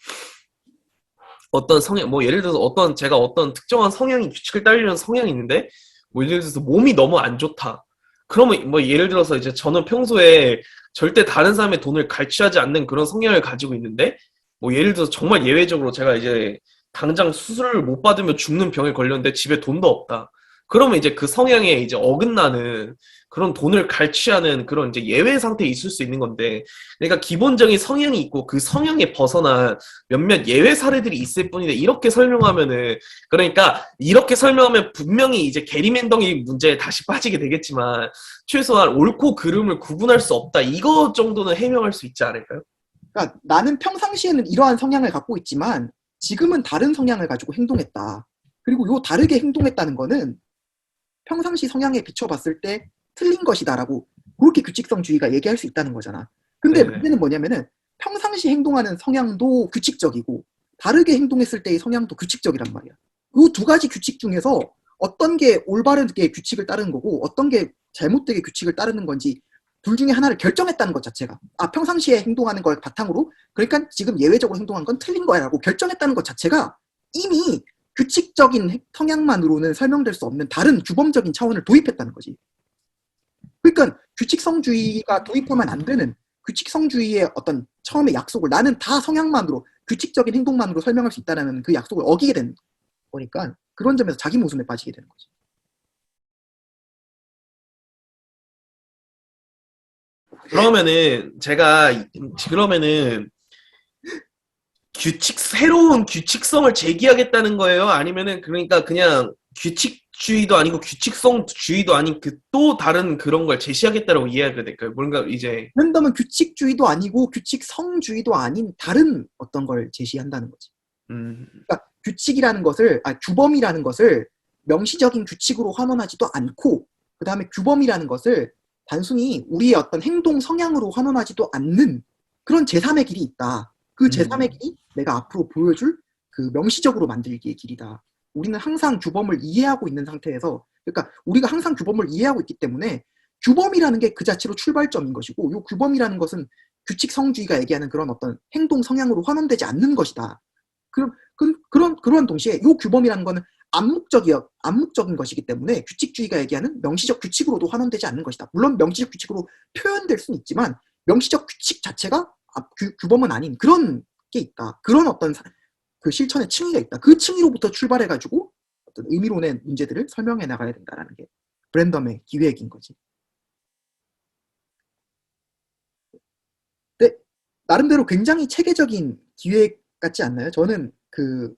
어떤 성향, 뭐 예를 들어서 제가 어떤 특정한 성향이 규칙을 따르려는 성향이 있는데 뭐 예를 들어서 몸이 너무 안 좋다. 그러면 뭐 예를 들어서 이제 저는 평소에 절대 다른 사람의 돈을 갈취하지 않는 그런 성향을 가지고 있는데 뭐 예를 들어서 정말 예외적으로 제가 이제 당장 수술을 못 받으면 죽는 병에 걸렸는데 집에 돈도 없다. 그러면 이제 그 성향에 이제 어긋나는 그런 돈을 갈취하는 그런 이제 예외 상태에 있을 수 있는 건데 그러니까 기본적인 성향이 있고 그 성향에 벗어난 몇몇 예외 사례들이 있을 뿐인데 이렇게 설명하면은 그러니까 이렇게 설명하면 분명히 이제 게리맨덩이 문제에 다시 빠지게 되겠지만 최소한 옳고 그름을 구분할 수 없다 이거 정도는 해명할 수 있지 않을까요? 그러니까 나는 평상시에는 이러한 성향을 갖고 있지만 지금은 다른 성향을 가지고 행동했다. 그리고 요 다르게 행동했다는 거는 평상시 성향에 비춰봤을 때 틀린 것이다라고 그렇게 규칙성주의가 얘기할 수 있다는 거잖아. 근데 네네. 문제는 뭐냐면은 평상시 행동하는 성향도 규칙적이고 다르게 행동했을 때의 성향도 규칙적이란 말이야. 이 두 가지 규칙 중에서 어떤 게 올바르게 규칙을 따르는 거고 어떤 게 잘못되게 규칙을 따르는 건지 둘 중에 하나를 결정했다는 것 자체가 평상시에 행동하는 걸 바탕으로 그러니까 지금 예외적으로 행동한 건 틀린 거야 라고 결정했다는 것 자체가 이미 규칙적인 성향만으로는 설명될 수 없는 다른 규범적인 차원을 도입했다는 거지. 그러니까 규칙성주의가 도입하면 안 되는 규칙성주의의 어떤 처음의 약속을 나는 다 성향만으로 규칙적인 행동만으로 설명할 수 있다는 그 약속을 어기게 된 거니까 그런 점에서 자기 모순에 빠지게 되는 거지. 그러면은 새로운 규칙성을 제기하겠다는 거예요? 아니면은 그러니까 그냥 규칙주의도 아니고 규칙성주의도 아닌 그 또 다른 그런 걸 제시하겠다라고 이해해야 될까요? 뭔가 이제 랜덤은 규칙주의도 아니고 규칙성주의도 아닌 다른 어떤 걸 제시한다는 거지. 음, 그러니까 규칙이라는 것을 규범이라는 것을 명시적인 규칙으로 환원하지도 않고 그 다음에 규범이라는 것을 단순히 우리의 어떤 행동 성향으로 환원하지도 않는 그런 제3의 길이 있다. 그 제3의 음, 길이 내가 앞으로 보여줄 그 명시적으로 만들기의 길이다. 우리는 항상 규범을 이해하고 있는 상태에서 그러니까 우리가 항상 규범을 이해하고 있기 때문에 규범이라는 게 그 자체로 출발점인 것이고 이 규범이라는 것은 규칙성주의가 얘기하는 그런 어떤 행동 성향으로 환원되지 않는 것이다. 그런 동시에 이 규범이라는 거는 암묵적인 것이기 때문에 규칙주의가 얘기하는 명시적 규칙으로도 환원되지 않는 것이다. 물론 명시적 규칙으로 표현될 수는 있지만 명시적 규칙 자체가 규범은 아닌 그런 게 있다. 그런 어떤 그 실천의 층위가 있다. 그 층위로부터 출발해가지고 어떤 의미론의 문제들을 설명해 나가야 된다라는 게 브랜덤의 기획인 거지. 근데 나름대로 굉장히 체계적인 기획 같지 않나요? 저는 그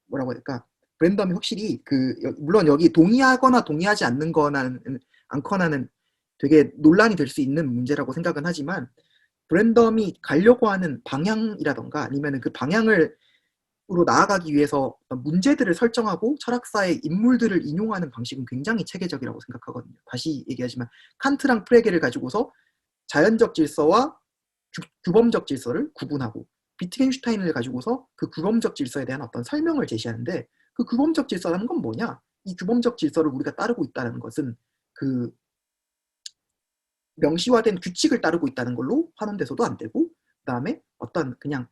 뭐라고 해야 될까? 브랜덤이 확실히 물론 여기 동의하거나 동의하지 않거나는 되게 논란이 될 수 있는 문제라고 생각은 하지만 브랜덤이 가려고 하는 방향이라던가 아니면 그 방향으로 나아가기 위해서 문제들을 설정하고 철학사의 인물들을 인용하는 방식은 굉장히 체계적이라고 생각하거든요. 다시 얘기하지만 칸트랑 프레게를 가지고서 자연적 질서와 규범적 질서를 구분하고 비트겐슈타인을 가지고서 그 규범적 질서에 대한 어떤 설명을 제시하는데 그 규범적 질서라는 건 뭐냐? 이 규범적 질서를 우리가 따르고 있다는 것은 그 명시화된 규칙을 따르고 있다는 걸로 환원돼서도 안 되고 그다음에 어떤 그냥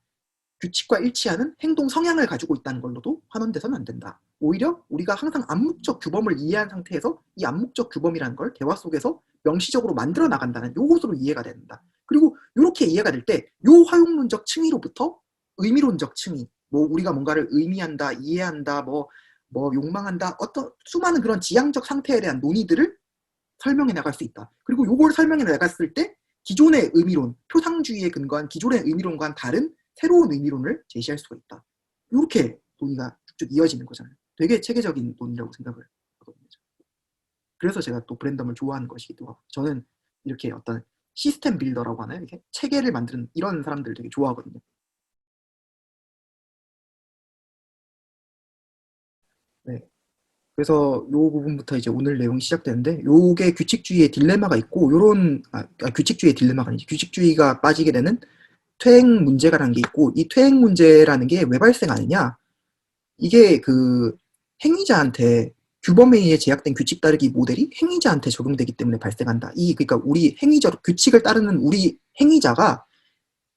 규칙과 일치하는 행동 성향을 가지고 있다는 걸로도 환원돼서는 안 된다. 오히려 우리가 항상 암묵적 규범을 이해한 상태에서 이 암묵적 규범이라는 걸 대화 속에서 명시적으로 만들어 나간다는 요것으로 이해가 된다. 그리고 이렇게 이해가 될 때 요 화용론적 층위로부터 의미론적 층위, 뭐 우리가 뭔가를 의미한다, 이해한다, 뭐 욕망한다, 어떤 수많은 그런 지향적 상태에 대한 논의들을 설명해 나갈 수 있다. 그리고 요걸 설명해 나갔을 때 기존의 의미론, 표상주의에 근거한 기존의 의미론과는 다른 새로운 의미론을 제시할 수가 있다. 이렇게 논의가 쭉 이어지는 거잖아요. 되게 체계적인 논의라고 생각을 하거든요. 그래서 제가 또 브랜덤을 좋아하는 것이기도 하고 저는 이렇게 어떤 시스템 빌더라고 하나요? 이렇게 체계를 만드는 이런 사람들 되게 좋아하거든요. 네. 그래서 요 부분부터 이제 오늘 내용이 시작되는데 요게 규칙주의의 딜레마가 있고 요런 규칙주의의 딜레마가 아니지 규칙주의가 빠지게 되는 퇴행 문제가라는 게 있고 이 퇴행 문제라는 게 왜 발생하느냐 이게 그 행위자한테 규범에 의해 제약된 규칙 따르기 모델이 행위자한테 적용되기 때문에 발생한다. 그러니까 우리 규칙을 따르는 우리 행위자가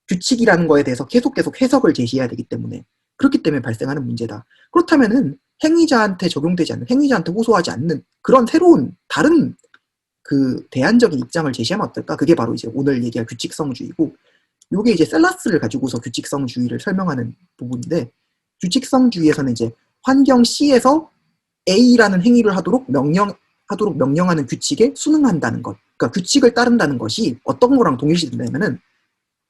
규칙이라는 거에 대해서 계속 해석을 제시해야 되기 때문에 그렇기 때문에 발생하는 문제다. 그렇다면은 행위자한테 적용되지 않는, 행위자한테 호소하지 않는 그런 새로운 다른 그 대안적인 입장을 제시하면 어떨까? 그게 바로 이제 오늘 얘기할 규칙성주의고, 요게 이제 셀라스를 가지고서 규칙성주의를 설명하는 부분인데, 규칙성주의에서는 이제 환경 C에서 A라는 행위를 하도록 명령하는 규칙에 순응한다는 것. 그러니까 규칙을 따른다는 것이 어떤 거랑 동일시 된다면은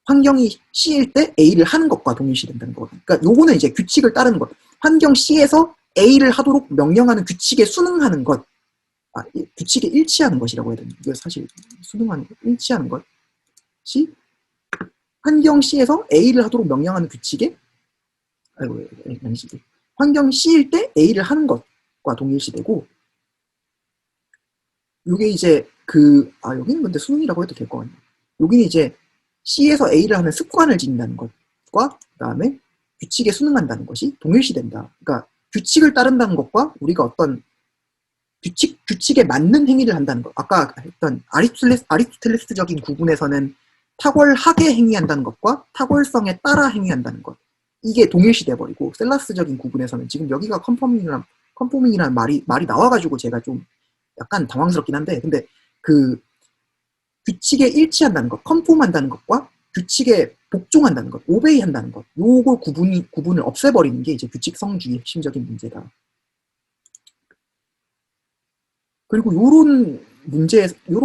환경이 C일 때 A를 하는 것과 동일시 된다는 거. 그러니까 요거는 이제 규칙을 따르는 것. 환경 C에서 A를 하도록 명령하는 규칙에 순응하는 것. 규칙에 일치하는 것이라고 해야 되나? 이거 사실 순응하는 것, 일치하는 것이 환경 C에서 A를 하도록 명령하는 규칙에 환경 C일 때 A를 하는 것과 동일시되고 요게 이제 여기는 근데 순응이라고 해도 될 것 같네요. 여기는 이제 C에서 A를 하는 습관을 지닌다는 것과 그다음에 규칙에 순응한다는 것이 동일시된다. 그러니까 규칙을 따른다는 것과 우리가 어떤 규칙에 맞는 행위를 한다는 것. 아까 했던 아리스토텔레스적인 구분에서는 탁월하게 행위한다는 것과 탁월성에 따라 행위한다는 것. 이게 동일시돼 버리고 셀라스적인 구분에서는 지금 여기가 컨포밍이라는 말이 나와가지고 제가 좀 약간 당황스럽긴 한데 근데 그 규칙에 일치한다는 것, 컨폼한다는 것과 규칙에 복종한다는 것, 오베이한다는 것, 요거 구분을 없애버리는 게 이제 규칙성주의의 핵심적인 문제다. 그리고 요런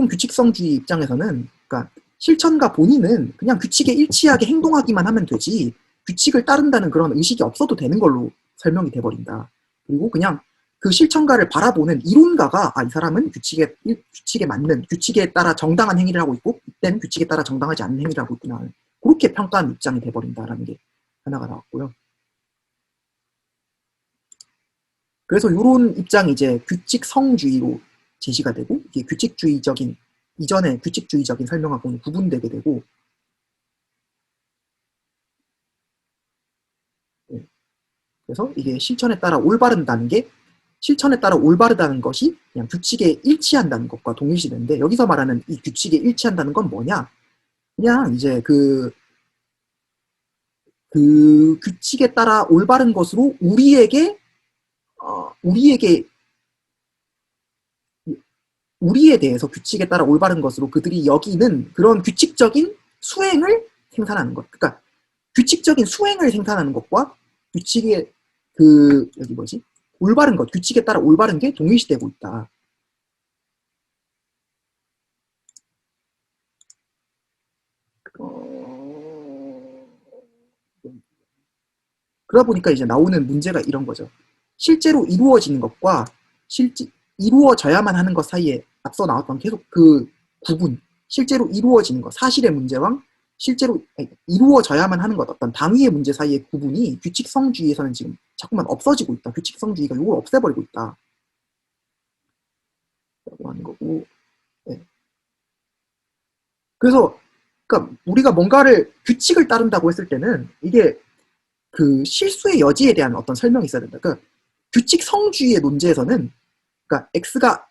규칙성주의 입장에서는, 그러니까 실천가 본인은 그냥 규칙에 일치하게 행동하기만 하면 되지, 규칙을 따른다는 그런 의식이 없어도 되는 걸로 설명이 돼버린다. 그리고 그냥 그 실천가를 바라보는 이론가가 이 사람은 규칙에 맞는, 규칙에 따라 정당한 행위를 하고 있고 이때는 규칙에 따라 정당하지 않는 행위를 하고 있구나, 그렇게 평가하는 입장이 돼버린다라는 게 하나가 나왔고요. 그래서 이런 입장이 이제 규칙성주의로 제시가 되고 이게 이전의 규칙주의적인 설명하고는 구분되게 되고, 그래서 이게 실천에 따라 올바르다는 것이 그냥 규칙에 일치한다는 것과 동일시되는데, 여기서 말하는 이 규칙에 일치한다는 건 뭐냐? 그냥 이제 그 규칙에 따라 올바른 것으로 우리에게 우리에게 우리에 대해서 규칙에 따라 올바른 것으로 그들이 여기는 그런 규칙적인 수행을 생산하는 것. 그러니까 규칙적인 수행을 생산하는 것과 규칙의 여기 뭐지? 올바른 것, 규칙에 따라 올바른 게 동일시되고 있다. 그러다 보니까 이제 나오는 문제가 이런 거죠. 실제로 이루어지는 것과 이루어져야만 하는 것 사이에 앞서 나왔던 계속 그 구분, 실제로 이루어지는 것, 사실의 문제와 실제로 이루어져야만 하는 것, 어떤 당위의 문제 사이의 구분이 규칙성주의에서는 지금 자꾸만 없어지고 있다. 규칙성주의가 이걸 없애버리고 있다. 라고 하는 거고. 네. 그래서 그러니까 우리가 뭔가를 규칙을 따른다고 했을 때는 이게 그 실수의 여지에 대한 어떤 설명이 있어야 된다. 그러니까 규칙성주의의 논제에서는 그러니까 X가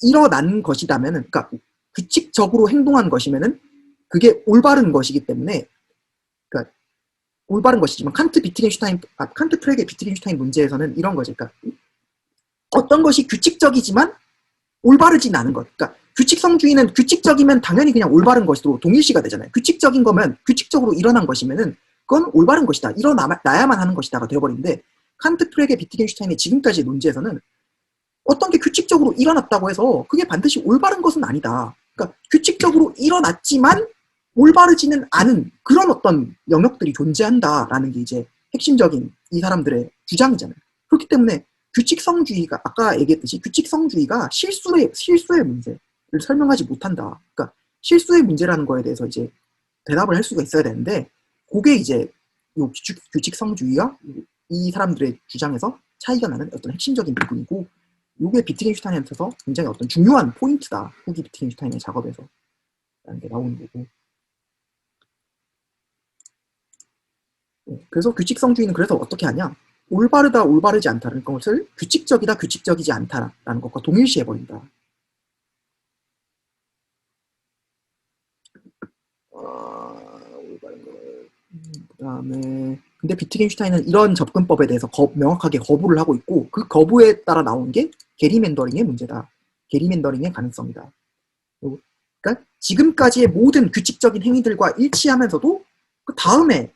일어난 것이다면은, 그러니까 규칙적으로 행동한 것이면은 그게 올바른 것이기 때문에, 그러니까 올바른 것이지만 칸트 프레게 비트겐슈타인 문제에서는 이런 거지. 그러니까 어떤 것이 규칙적이지만 올바르진 않은 것. 그러니까 규칙성주의는 규칙적이면 당연히 그냥 올바른 것으로 동일시가 되잖아요. 규칙적인 거면 규칙적으로 일어난 것이면은 그건 올바른 것이다. 일어나야만 하는 것이다가 되어버리는데, 칸트 프레게 비트겐슈타인의 지금까지의 논제에서는 어떤 게 규칙적으로 일어났다고 해서 그게 반드시 올바른 것은 아니다. 그러니까 규칙적으로 일어났지만 올바르지는 않은 그런 어떤 영역들이 존재한다라는 게 이제 핵심적인 이 사람들의 주장이잖아요. 그렇기 때문에 규칙성주의가, 아까 얘기했듯이 규칙성주의가 실수의 문제를 설명하지 못한다. 그러니까 실수의 문제라는 거에 대해서 이제 대답을 할 수가 있어야 되는데, 그게 이제 요 규칙성주의와 이 사람들의 주장에서 차이가 나는 어떤 핵심적인 부분이고, 이게 비트겐슈타인한테서 굉장히 어떤 중요한 포인트다. 후기 비트겐슈타인의 작업에서 라는 게 나오는 거고. 그래서 규칙성주의는 그래서 어떻게 하냐? 올바르다, 올바르지 않다는 것을 규칙적이다, 규칙적이지 않다라는 것과 동일시해버린다. 올바른 거. 그 다음에 근데 비트겐슈타인은 이런 접근법에 대해서 명확하게 거부를 하고 있고, 그 거부에 따라 나온 게 게리맨더링의 문제다. 게리맨더링의 가능성이다. 그러니까 지금까지의 모든 규칙적인 행위들과 일치하면서도 그 다음에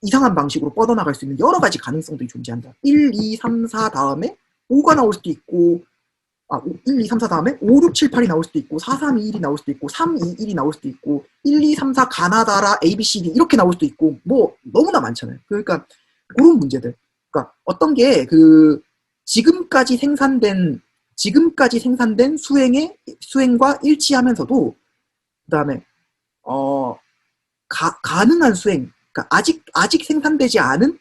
이상한 방식으로 뻗어나갈 수 있는 여러 가지 가능성들이 존재한다. 1, 2, 3, 4 다음에 5가 나올 수도 있고, 1, 2, 3, 4 다음에 5, 6, 7, 8이 나올 수도 있고, 4, 3, 2, 1이 나올 수도 있고, 3, 2, 1이 나올 수도 있고, 1, 2, 3, 4 가나다라 A, B, C, D 이렇게 나올 수도 있고, 뭐 너무나 많잖아요. 그러니까 그런 문제들. 그러니까 어떤 게 그 지금까지 생산된 수행과 일치하면서도, 그다음에 가능한 수행, 그러니까 아직 생산되지 않은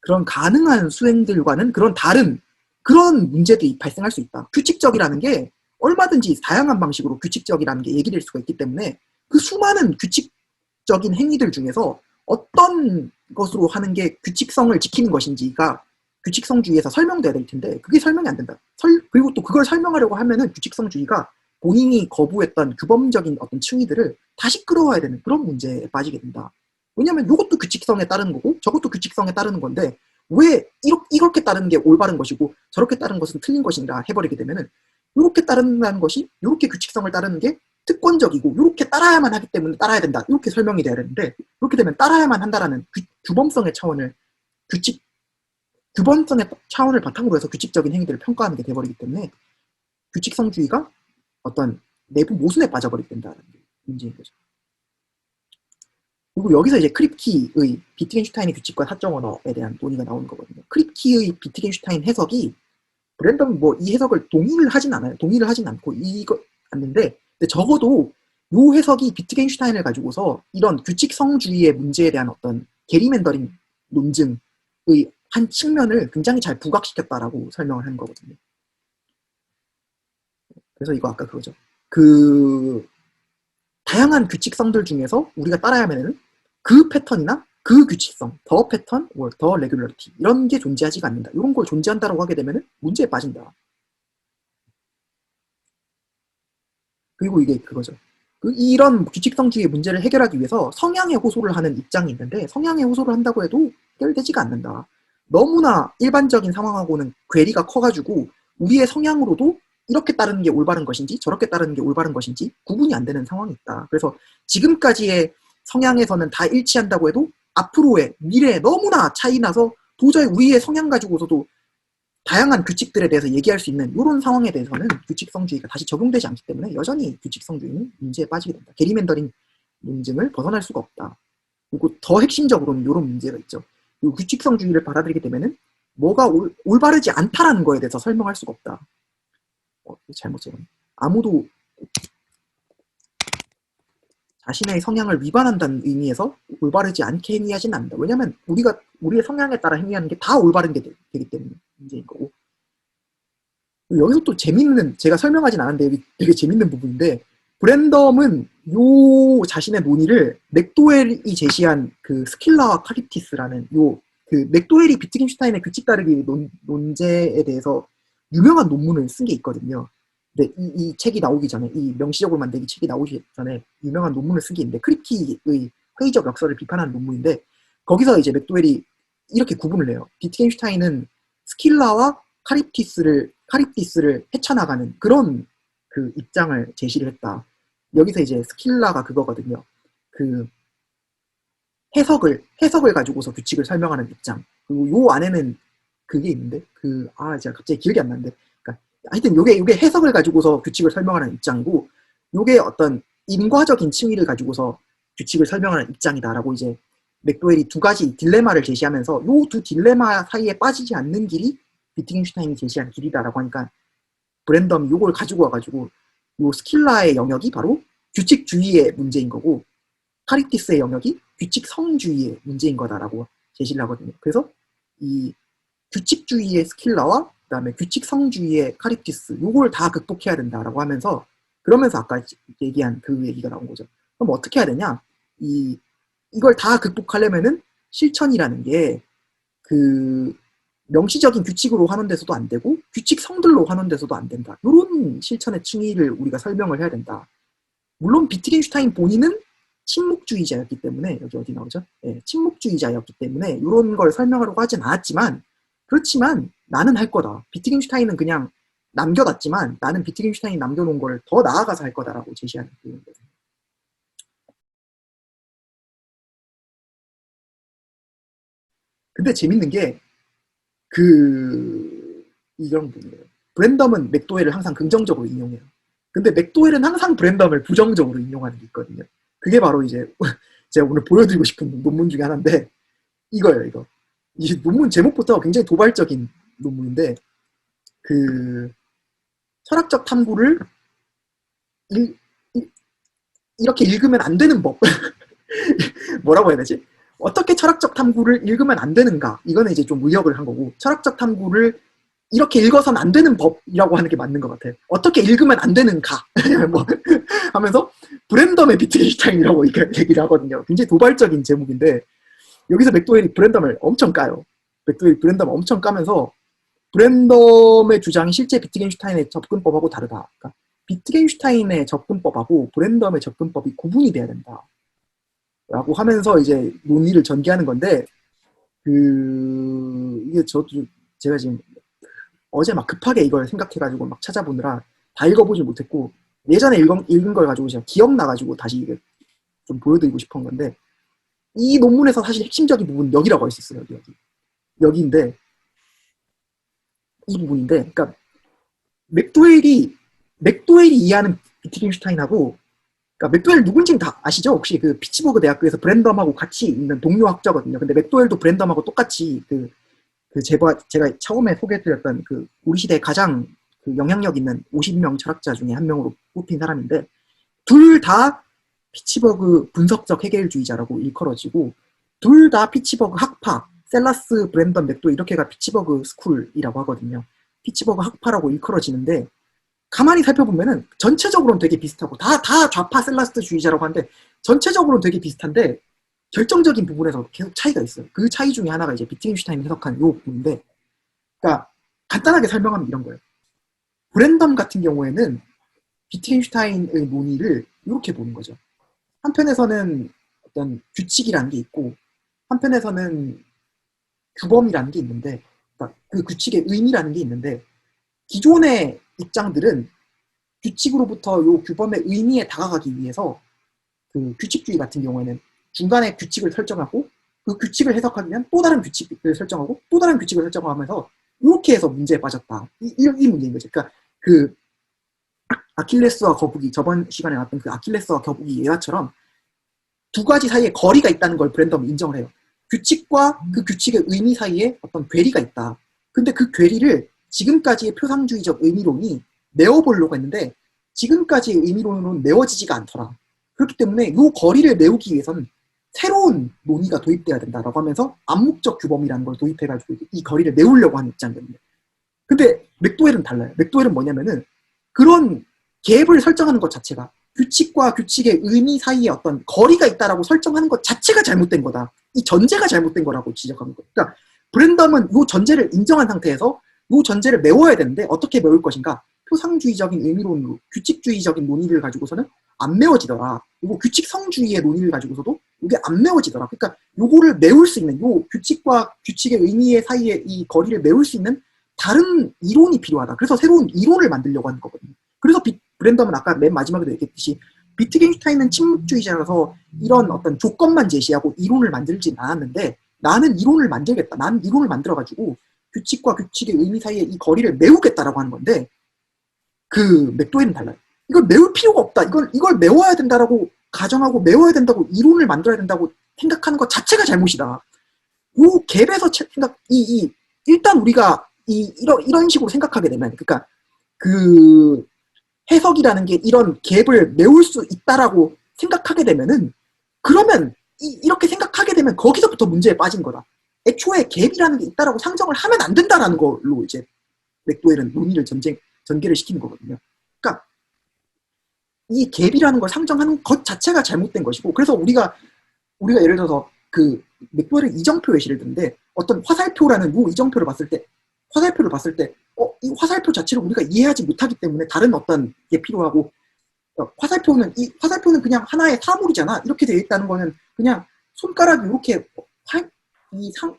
그런 가능한 수행들과는 그런 다른 그런 문제들이 발생할 수 있다. 규칙적이라는 게 얼마든지 다양한 방식으로 규칙적이라는 게 얘기될 수가 있기 때문에 그 수많은 규칙적인 행위들 중에서 어떤 것으로 하는 게 규칙성을 지키는 것인지가 규칙성주의에서 설명돼야 될 텐데, 그게 설명이 안 된다. 그리고 또 그걸 설명하려고 하면은 규칙성주의가 본인이 거부했던 규범적인 어떤 층위들을 다시 끌어와야 되는 그런 문제에 빠지게 된다. 왜냐면 이것도 규칙성에 따르는 거고 저것도 규칙성에 따르는 건데, 왜 이렇게 따르는 게 올바른 것이고 저렇게 따르는 것은 틀린 것인가 해버리게 되면은, 이렇게 따른다는 것이 이렇게 규칙성을 따르는 게 특권적이고 이렇게 따라야만 하기 때문에 따라야 된다, 이렇게 설명이 돼야 되는데, 이렇게 되면 따라야만 한다라는 규범성의 차원을 바탕으로 해서 규칙적인 행위들을 평가하는 게 돼버리기 때문에 규칙성주의가 어떤 내부 모순에 빠져버리게 된다는 게 문제인 거죠. 그리고 여기서 이제 크립키의 비트겐슈타인의 규칙과 사적 언어에 대한 논의가 나오는 거거든요. 크립키의 비트겐슈타인 해석이 브랜덤 이 해석을 동의를 하진 않고 이거 않는데, 근데 적어도 이 해석이 비트겐슈타인을 가지고서 이런 규칙성주의의 문제에 대한 어떤 게리맨더링 논증의 한 측면을 굉장히 잘 부각시켰다라고 설명을 하는 거거든요. 그래서 이거 아까 그거죠. 그 다양한 규칙성들 중에서 우리가 따라야하면은 그 패턴이나 그 규칙성, 더 패턴, 더 레귤러리티 이런 게 존재하지가 않는다. 이런 걸 존재한다라고 하게 되면은 문제에 빠진다. 그리고 이게 그거죠. 이런 규칙성주의의 문제를 해결하기 위해서 성향의 호소를 하는 입장이 있는데, 성향의 호소를 한다고 해도 해결되지가 않는다. 너무나 일반적인 상황하고는 괴리가 커가지고 우리의 성향으로도 이렇게 따르는 게 올바른 것인지 저렇게 따르는 게 올바른 것인지 구분이 안 되는 상황이 있다. 그래서 지금까지의 성향에서는 다 일치한다고 해도 앞으로의 미래에 너무나 차이 나서 도저히 우리의 성향 가지고서도 다양한 규칙들에 대해서 얘기할 수 있는 이런 상황에 대해서는 규칙성주의가 다시 적용되지 않기 때문에 여전히 규칙성주의는 문제에 빠지게 된다. 게리맨더링 논증을 벗어날 수가 없다. 그리고 더 핵심적으로는 이런 문제가 있죠. 이 규칙성주의를 받아들이게 되면은 뭐가 올바르지 않다라는 거에 대해서 설명할 수가 없다. 잘못 적었네. 아무도 자신의 성향을 위반한다는 의미에서 올바르지 않게 행위하지는 않는다. 왜냐하면 우리의 성향에 따라 행위하는 게 다 올바른 게 되기 때문에 문제인 거고. 여기서 또 재밌는, 제가 설명하진 않았는데 여기 되게 재밌는 부분인데, 브랜덤은 요 자신의 논의를 맥도웰이 제시한 그 스킬러와 카리티스라는 그 맥도웰이 비트겐슈타인의 규칙 따르기 논제에 대해서 유명한 논문을 쓴 게 있거든요. 근데 이 책이 나오기 전에, 이 명시적으로 만들기 책이 나오기 전에 유명한 논문을 쓴 게 있는데, 크리키의 회의적 역설을 비판하는 논문인데, 거기서 이제 맥도웰이 이렇게 구분을 해요. 비트겐슈타인은 스킬러와 카리티스를 헤쳐나가는 그런 그 입장을 제시를 했다. 여기서 이제 스킬라가 그거거든요. 그 해석을 가지고서 규칙을 설명하는 입장. 그리고 요 안에는 그게 있는데, 제가 갑자기 기억이 안 나는데, 그러니까 하여튼 요게 해석을 가지고서 규칙을 설명하는 입장이고, 요게 어떤 인과적인 층위를 가지고서 규칙을 설명하는 입장이다라고 이제 맥도웰이 두 가지 딜레마를 제시하면서 요 두 딜레마 사이에 빠지지 않는 길이 비트겐슈타인이 제시한 길이다라고 하니까, 브랜덤이 요걸 가지고 와가지고 요 스킬라의 영역이 바로 규칙주의의 문제인 거고, 카리티스의 영역이 규칙성주의의 문제인 거다라고 제시를 하거든요. 그래서 이 규칙주의의 스킬라와 그다음에 규칙성주의의 카리티스, 요걸 다 극복해야 된다라고 하면서, 그러면서 아까 얘기한 그 얘기가 나온 거죠. 그럼 어떻게 해야 되냐? 이걸 다 극복하려면은 실천이라는 게 그 명시적인 규칙으로 환원돼서도 안 되고 규칙성들로 환원돼서도 안 된다. 이런 실천의 층위를 우리가 설명을 해야 된다. 물론 비트겐슈타인 본인은 침묵주의자였기 때문에, 여기 어디 나오죠? 네, 침묵주의자였기 때문에 이런 걸 설명하려고 하진 않았지만, 그렇지만 나는 할 거다. 비트겐슈타인은 그냥 남겨놨지만 나는 비트겐슈타인이 남겨놓은 걸 더 나아가서 할 거다라고 제시하는 그런 거죠. 근데 재밌는 게 이런 분이에요. 브랜덤은 맥도웰을 항상 긍정적으로 인용해요. 근데 맥도웰은 항상 브랜덤을 부정적으로 인용하는 게 있거든요. 그게 바로 이제 제가 오늘 보여드리고 싶은 논문 중에 하나인데, 이거예요, 이거. 이 논문 제목부터 굉장히 도발적인 논문인데, 그 철학적 탐구를 이렇게 읽으면 안 되는 법. 뭐라고 해야 되지? 어떻게 철학적 탐구를 읽으면 안 되는가? 이거는 이제 좀 의역을 한 거고, 철학적 탐구를 이렇게 읽어서는 안 되는 법이라고 하는 게 맞는 것 같아요. 어떻게 읽으면 안 되는가? 뭐 하면서 브랜덤의 비트겐슈타인이라고 얘기를 하거든요. 굉장히 도발적인 제목인데, 여기서 맥도웰이 브랜덤을 엄청 까요. 맥도웰이 브랜덤을 엄청 까면서, 브랜덤의 주장이 실제 비트겐슈타인의 접근법하고 다르다. 그러니까 비트겐슈타인의 접근법하고 브랜덤의 접근법이 구분이 돼야 된다. 라고 하면서 이제 논의를 전개하는 건데, 이게 제가 지금 어제 막 급하게 이걸 생각해가지고 막 찾아보느라 다 읽어보질 못했고, 예전에 읽은 걸 가지고 제가 기억나가지고 다시 이게 좀 보여드리고 싶은 건데, 이 논문에서 사실 핵심적인 부분 여기라고 할 수 있어요. 여기인데, 이 부분인데, 그러니까 맥도웰이 이해하는 비트겐슈타인하고, 그러니까 맥도웰 누군지는 다 아시죠? 혹시 그 피츠버그 대학교에서 브랜덤하고 같이 있는 동료 학자거든요. 근데 맥도웰도 브랜덤하고 똑같이 제가 처음에 소개해드렸던 우리 시대에 가장 영향력 있는 50명 철학자 중에 한 명으로 뽑힌 사람인데, 둘 다 피츠버그 분석적 해결주의자라고 일컬어지고, 둘 다 피츠버그 학파, 셀라스, 브랜덤, 맥도 이렇게가 피츠버그 스쿨이라고 하거든요. 피츠버그 학파라고 일컬어지는데, 가만히 살펴보면은 전체적으로는 되게 비슷하고, 다 좌파 셀라스주의자라고 하는데 전체적으로는 되게 비슷한데 결정적인 부분에서 계속 차이가 있어요. 그 차이 중에 하나가 이제 비트겐슈타인이 해석한 이 부분인데, 그러니까 간단하게 설명하면 이런 거예요. 브랜덤 같은 경우에는 비트겐슈타인의 논의를 이렇게 보는 거죠. 한편에서는 어떤 규칙이라는 게 있고, 한편에서는 규범이라는 게 있는데, 그러니까 그 규칙의 의미라는 게 있는데, 기존의 입장들은 규칙으로부터 요 규범의 의미에 다가가기 위해서 그 규칙주의 같은 경우에는 중간에 규칙을 설정하고 그 규칙을 해석하면 또 다른 규칙을 설정하고 또 다른 규칙을 설정하면서 이렇게 해서 문제에 빠졌다. 이 문제인 거죠. 그러니까 그 아킬레스와 거북이, 저번 시간에 나왔던 그 아킬레스와 거북이 예화처럼 두 가지 사이에 거리가 있다는 걸 브랜덤은 인정을 해요. 규칙과 그 규칙의 의미 사이에 어떤 괴리가 있다. 근데 그 괴리를 지금까지의 표상주의적 의미론이 메워보려고 했는데 지금까지의 의미론으로는 메워지지가 않더라. 그렇기 때문에 이 거리를 메우기 위해서는 새로운 논의가 도입돼야 된다라고 하면서 암묵적 규범이라는 걸 도입해가지고 이 거리를 메우려고 하는 입장이거든요. 근데 맥도웰은 달라요. 맥도웰은 뭐냐면은 그런 갭을 설정하는 것 자체가 규칙과 규칙의 의미 사이에 어떤 거리가 있다라고 설정하는 것 자체가 잘못된 거다. 이 전제가 잘못된 거라고 지적하는 거예요. 그러니까 브랜덤은 이 전제를 인정한 상태에서 이 전제를 메워야 되는데 어떻게 메울 것인가? 표상주의적인 의미론으로 규칙주의적인 논의를 가지고서는 안 메워지더라. 그리고 규칙성주의의 논의를 가지고서도 이게 안 메워지더라. 그러니까 요거를 메울 수 있는 요 규칙과 규칙의 의미의 사이에 이 거리를 메울 수 있는 다른 이론이 필요하다. 그래서 새로운 이론을 만들려고 하는 거거든요. 그래서 브랜덤은 아까 맨 마지막에도 얘기했듯이 비트겐슈타인은 침묵주의자라서 이런 어떤 조건만 제시하고 이론을 만들진 않았는데 나는 이론을 만들겠다. 나는 이론을 만들어가지고 규칙과 규칙의 의미 사이에 이 거리를 메우겠다라고 하는 건데 그 맥도웰은 달라요. 이걸 메울 필요가 없다. 이걸 메워야 된다라고 가정하고 메워야 된다고 이론을 만들어야 된다고 생각하는 것 자체가 잘못이다. 요 갭에서 일단 우리가 이런 식으로 생각하게 되면 그러니까 그 해석이라는 게 이런 갭을 메울 수 있다라고 생각하게 되면은 그러면 이렇게 생각하게 되면 거기서부터 문제에 빠진 거다. 애초에 갭이라는 게 있다라고 상정을 하면 안 된다라는 걸로 이제 맥도웰은 논의를 전개를 시키는 거거든요. 그러니까 이 갭이라는 걸 상정하는 것 자체가 잘못된 것이고 그래서 우리가 예를 들어서 그 맥도웰은 이정표 예시를 드는데 어떤 화살표라는 요 이정표를 봤을 때 이 화살표 자체를 우리가 이해하지 못하기 때문에 다른 어떤 게 필요하고 화살표는 그냥 하나의 사물이잖아. 이렇게 되어 있다는 거는 그냥 손가락이 이렇게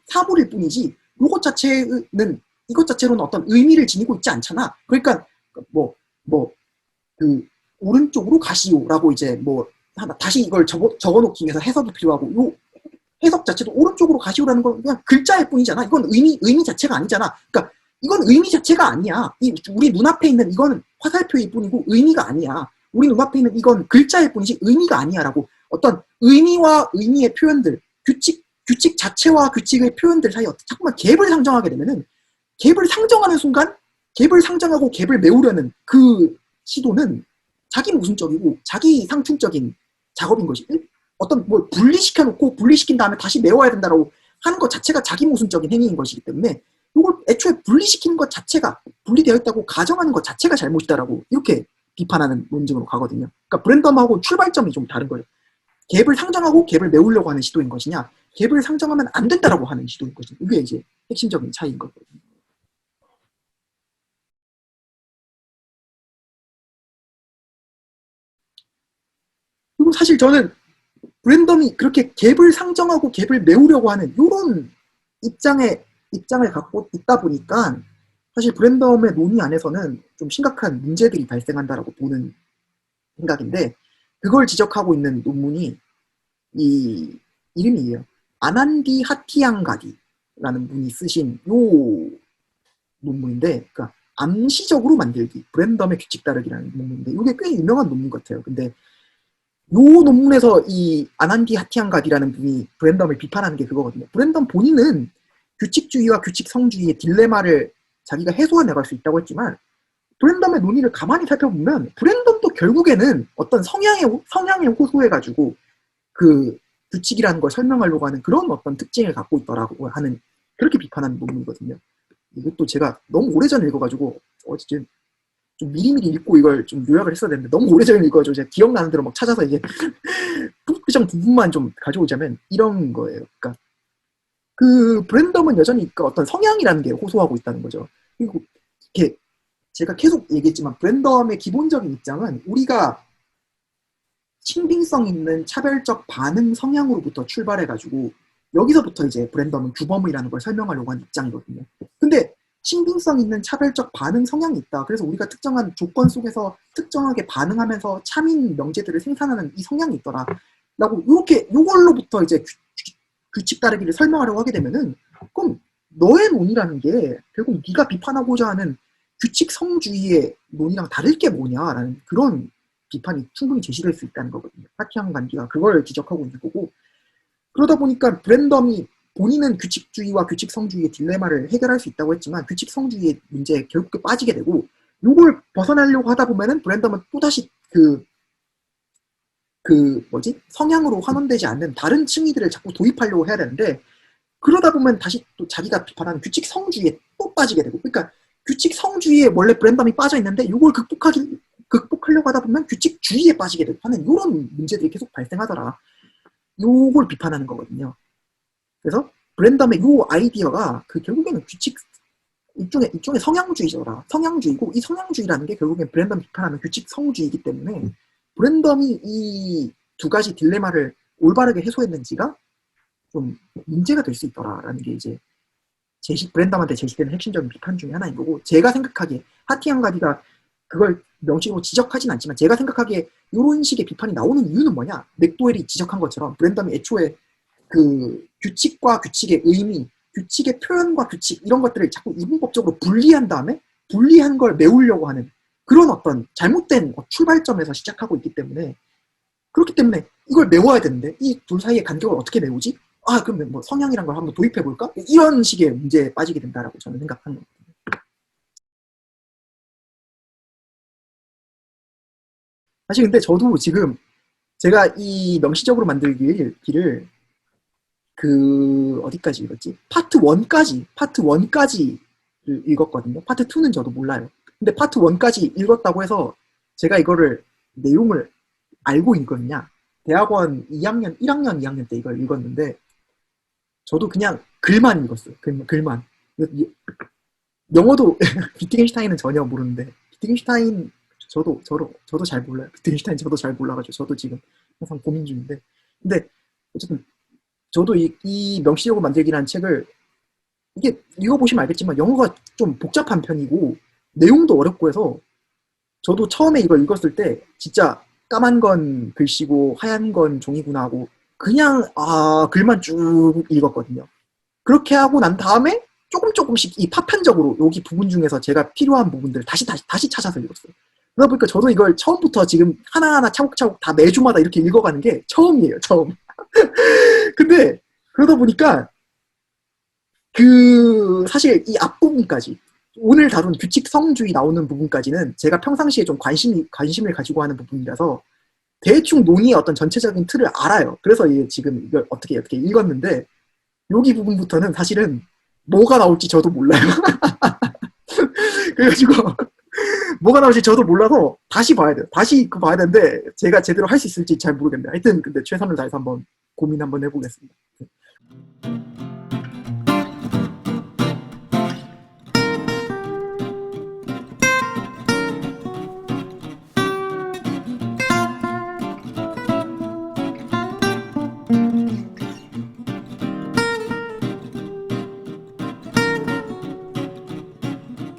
사물일 뿐이지 이것 자체로는 어떤 의미를 지니고 있지 않잖아. 그러니까 그 오른쪽으로 가시오라고 이제 다시 이걸 적어놓기 위해서 해석이 필요하고 요 해석 자체도 오른쪽으로 가시오라는 건 그냥 글자일 뿐이잖아. 이건 의미 자체가 아니잖아. 그러니까 이건 의미 자체가 아니야. 우리 눈앞에 있는 이거는 화살표일 뿐이고 의미가 아니야. 우리 눈앞에 있는 이건 글자일 뿐이지 의미가 아니야라고 어떤 의미와 의미의 표현들, 규칙 자체와 규칙의 표현들 사이에 자꾸만 갭을 상정하게 되면은 갭을 상정하는 순간 갭을 상정하고 갭을 메우려는 그 시도는 자기 모순적이고 자기 상충적인 작업인 것이 어떤 뭘 분리시킨 다음에 다시 메워야 된다라고 하는 것 자체가 자기 모순적인 행위인 것이기 때문에 이걸 애초에 분리시키는 것 자체가 분리되어 있다고 가정하는 것 자체가 잘못이다라고 이렇게 비판하는 논증으로 가거든요. 그러니까 브랜덤하고 출발점이 좀 다른 거예요. 갭을 상정하고 갭을 메우려고 하는 시도인 것이냐 갭을 상정하면 안 된다라고 하는 시도인 것이냐 이게 이제 핵심적인 차이인 거거든요. 그리고 사실 저는 브랜덤이 그렇게 갭을 상정하고 갭을 메우려고 하는 이런 입장을 갖고 있다 보니까 사실 브랜덤의 논의 안에서는 좀 심각한 문제들이 발생한다라고 보는 생각인데 그걸 지적하고 있는 논문이 이 이름이에요. 아난디 하티앙가디라는 분이 쓰신 요 논문인데 그러니까 암시적으로 만들기 브랜덤의 규칙 다르기라는 논문인데 이게 꽤 유명한 논문 같아요. 근데 요 논문에서 이 아난디 하티앙가디라는 분이 브랜덤을 비판하는 게 그거거든요. 브랜덤 본인은 규칙주의와 규칙성주의의 딜레마를 자기가 해소해 나갈 수 있다고 했지만 브랜덤의 논의를 가만히 살펴보면 브랜덤도 결국에는 어떤 성향에 호소해가지고 그 규칙이라는 걸 설명하려고 하는 그런 어떤 특징을 갖고 있더라고 하는 그렇게 비판하는 논문이거든요. 이것도 제가 너무 오래전에 읽어가지고 어제 좀 미리미리 읽고 이걸 좀 요약을 했어야 되는데 너무 오래전에 읽어가지고 제가 기억나는 대로 막 찾아서 이제 특정 부분만 좀 가져오자면 이런 거예요. 그러니까 그 브랜덤은 여전히 그 어떤 성향이라는 게 호소하고 있다는 거죠. 그리고 이렇게 제가 계속 얘기했지만 브랜덤의 기본적인 입장은 우리가 신빙성 있는 차별적 반응 성향으로부터 출발해가지고 여기서부터 이제 브랜덤은 규범이라는 걸 설명하려고 하는 입장이거든요. 근데 신빙성 있는 차별적 반응 성향이 있다. 그래서 우리가 특정한 조건 속에서 특정하게 반응하면서 참인 명제들을 생산하는 이 성향이 있더라. 라고 이렇게 요걸로부터 이제 규칙 따르기를 설명하려고 하게 되면은 그럼 너의 논이라는 게 결국 네가 비판하고자 하는 규칙성주의의 논이랑 다를 게 뭐냐라는 그런 비판이 충분히 제시될 수 있다는 거거든요. 하티앙 간디가 그걸 지적하고 있는 거고, 그러다 보니까 브랜덤이 본인은 규칙주의와 규칙성주의의 딜레마를 해결할 수 있다고 했지만 규칙성주의의 문제에 결국 빠지게 되고, 요걸 벗어나려고 하다 보면은 브랜덤은 또다시 성향으로 환원되지 않는 다른 층위들을 자꾸 도입하려고 해야 되는데, 그러다 보면 다시 또 자기가 비판하는 규칙성주의에 또 빠지게 되고, 그러니까 규칙성주의에 원래 브랜덤이 빠져 있는데 이걸 극복하려고 하다 보면 규칙주의에 빠지게 되고 하는 이런 문제들이 계속 발생하더라. 요걸 비판하는 거거든요. 그래서 브랜덤의 요 아이디어가 결국에는 일종의 성향주의잖아. 성향주의고, 이 성향주의라는 게 결국엔 브랜덤 비판하는 규칙성주의이기 때문에 브랜덤이 이 두 가지 딜레마를 올바르게 해소했는지가 좀 문제가 될 수 있더라라는 게 이제 브랜덤한테 제시되는 핵심적인 비판 중에 하나인 거고, 제가 생각하기에 하티앙 가디가 그걸 명식으로 지적하진 않지만 제가 생각하기에 이런 식의 비판이 나오는 이유는 뭐냐, 맥도웰이 지적한 것처럼 브랜덤이 애초에 규칙과 규칙의 의미, 규칙의 표현과 규칙 이런 것들을 자꾸 이분법적으로 분리한 다음에 분리한 걸 메우려고 하는 그런 어떤 잘못된 출발점에서 시작하고 있기 때문에, 그렇기 때문에 이걸 메워야 되는데 이 둘 사이의 간격을 어떻게 메우지? 그러면 뭐 성향이란 걸 한번 도입해볼까? 이런 식의 문제에 빠지게 된다라고 저는 생각하는 거거든요. 사실 근데 저도 지금 제가 이 명시적으로 만들기를 어디까지 읽었지? 파트 1까지 읽었거든요. 파트 2는 저도 몰라요. 근데 파트 1까지 읽었다고 해서 제가 이거를 내용을 알고 읽었냐? 대학원 1학년, 2학년 때 이걸 읽었는데 저도 그냥 글만 읽었어요. 글만. 영어도 비트겐슈타인은 전혀 모르는데, 비트겐슈타인 저도 잘 몰라요. 비트겐슈타인 저도 잘 몰라가지고 저도 지금 항상 고민 중인데, 근데 어쨌든 저도 이 명시적으로 만들기라는 책을 이게 읽어보시면 알겠지만 영어가 좀 복잡한 편이고 내용도 어렵고 해서 저도 처음에 이걸 읽었을 때 진짜 까만 건 글씨고 하얀 건 종이구나 하고 그냥 글만 쭉 읽었거든요. 그렇게 하고 난 다음에 조금씩 이 파편적으로 여기 부분 중에서 제가 필요한 부분들을 다시 찾아서 읽었어요. 그러다 보니까 저도 이걸 처음부터 지금 하나하나 차곡차곡 다 매주마다 이렇게 읽어가는 게 처음이에요, 처음. 근데 그러다 보니까 사실 이 앞부분까지 오늘 다룬 규칙성주의 나오는 부분까지는 제가 평상시에 좀 관심을 가지고 하는 부분이라서 대충 논의의 어떤 전체적인 틀을 알아요. 그래서 지금 이걸 어떻게 읽었는데 여기 부분부터는 사실은 뭐가 나올지 저도 몰라요. 그래가지고 뭐가 나올지 저도 몰라서 다시 봐야 돼요. 다시 봐야 되는데 제가 제대로 할 수 있을지 잘 모르겠네요. 하여튼 근데 최선을 다해서 한번 고민 한번 해보겠습니다.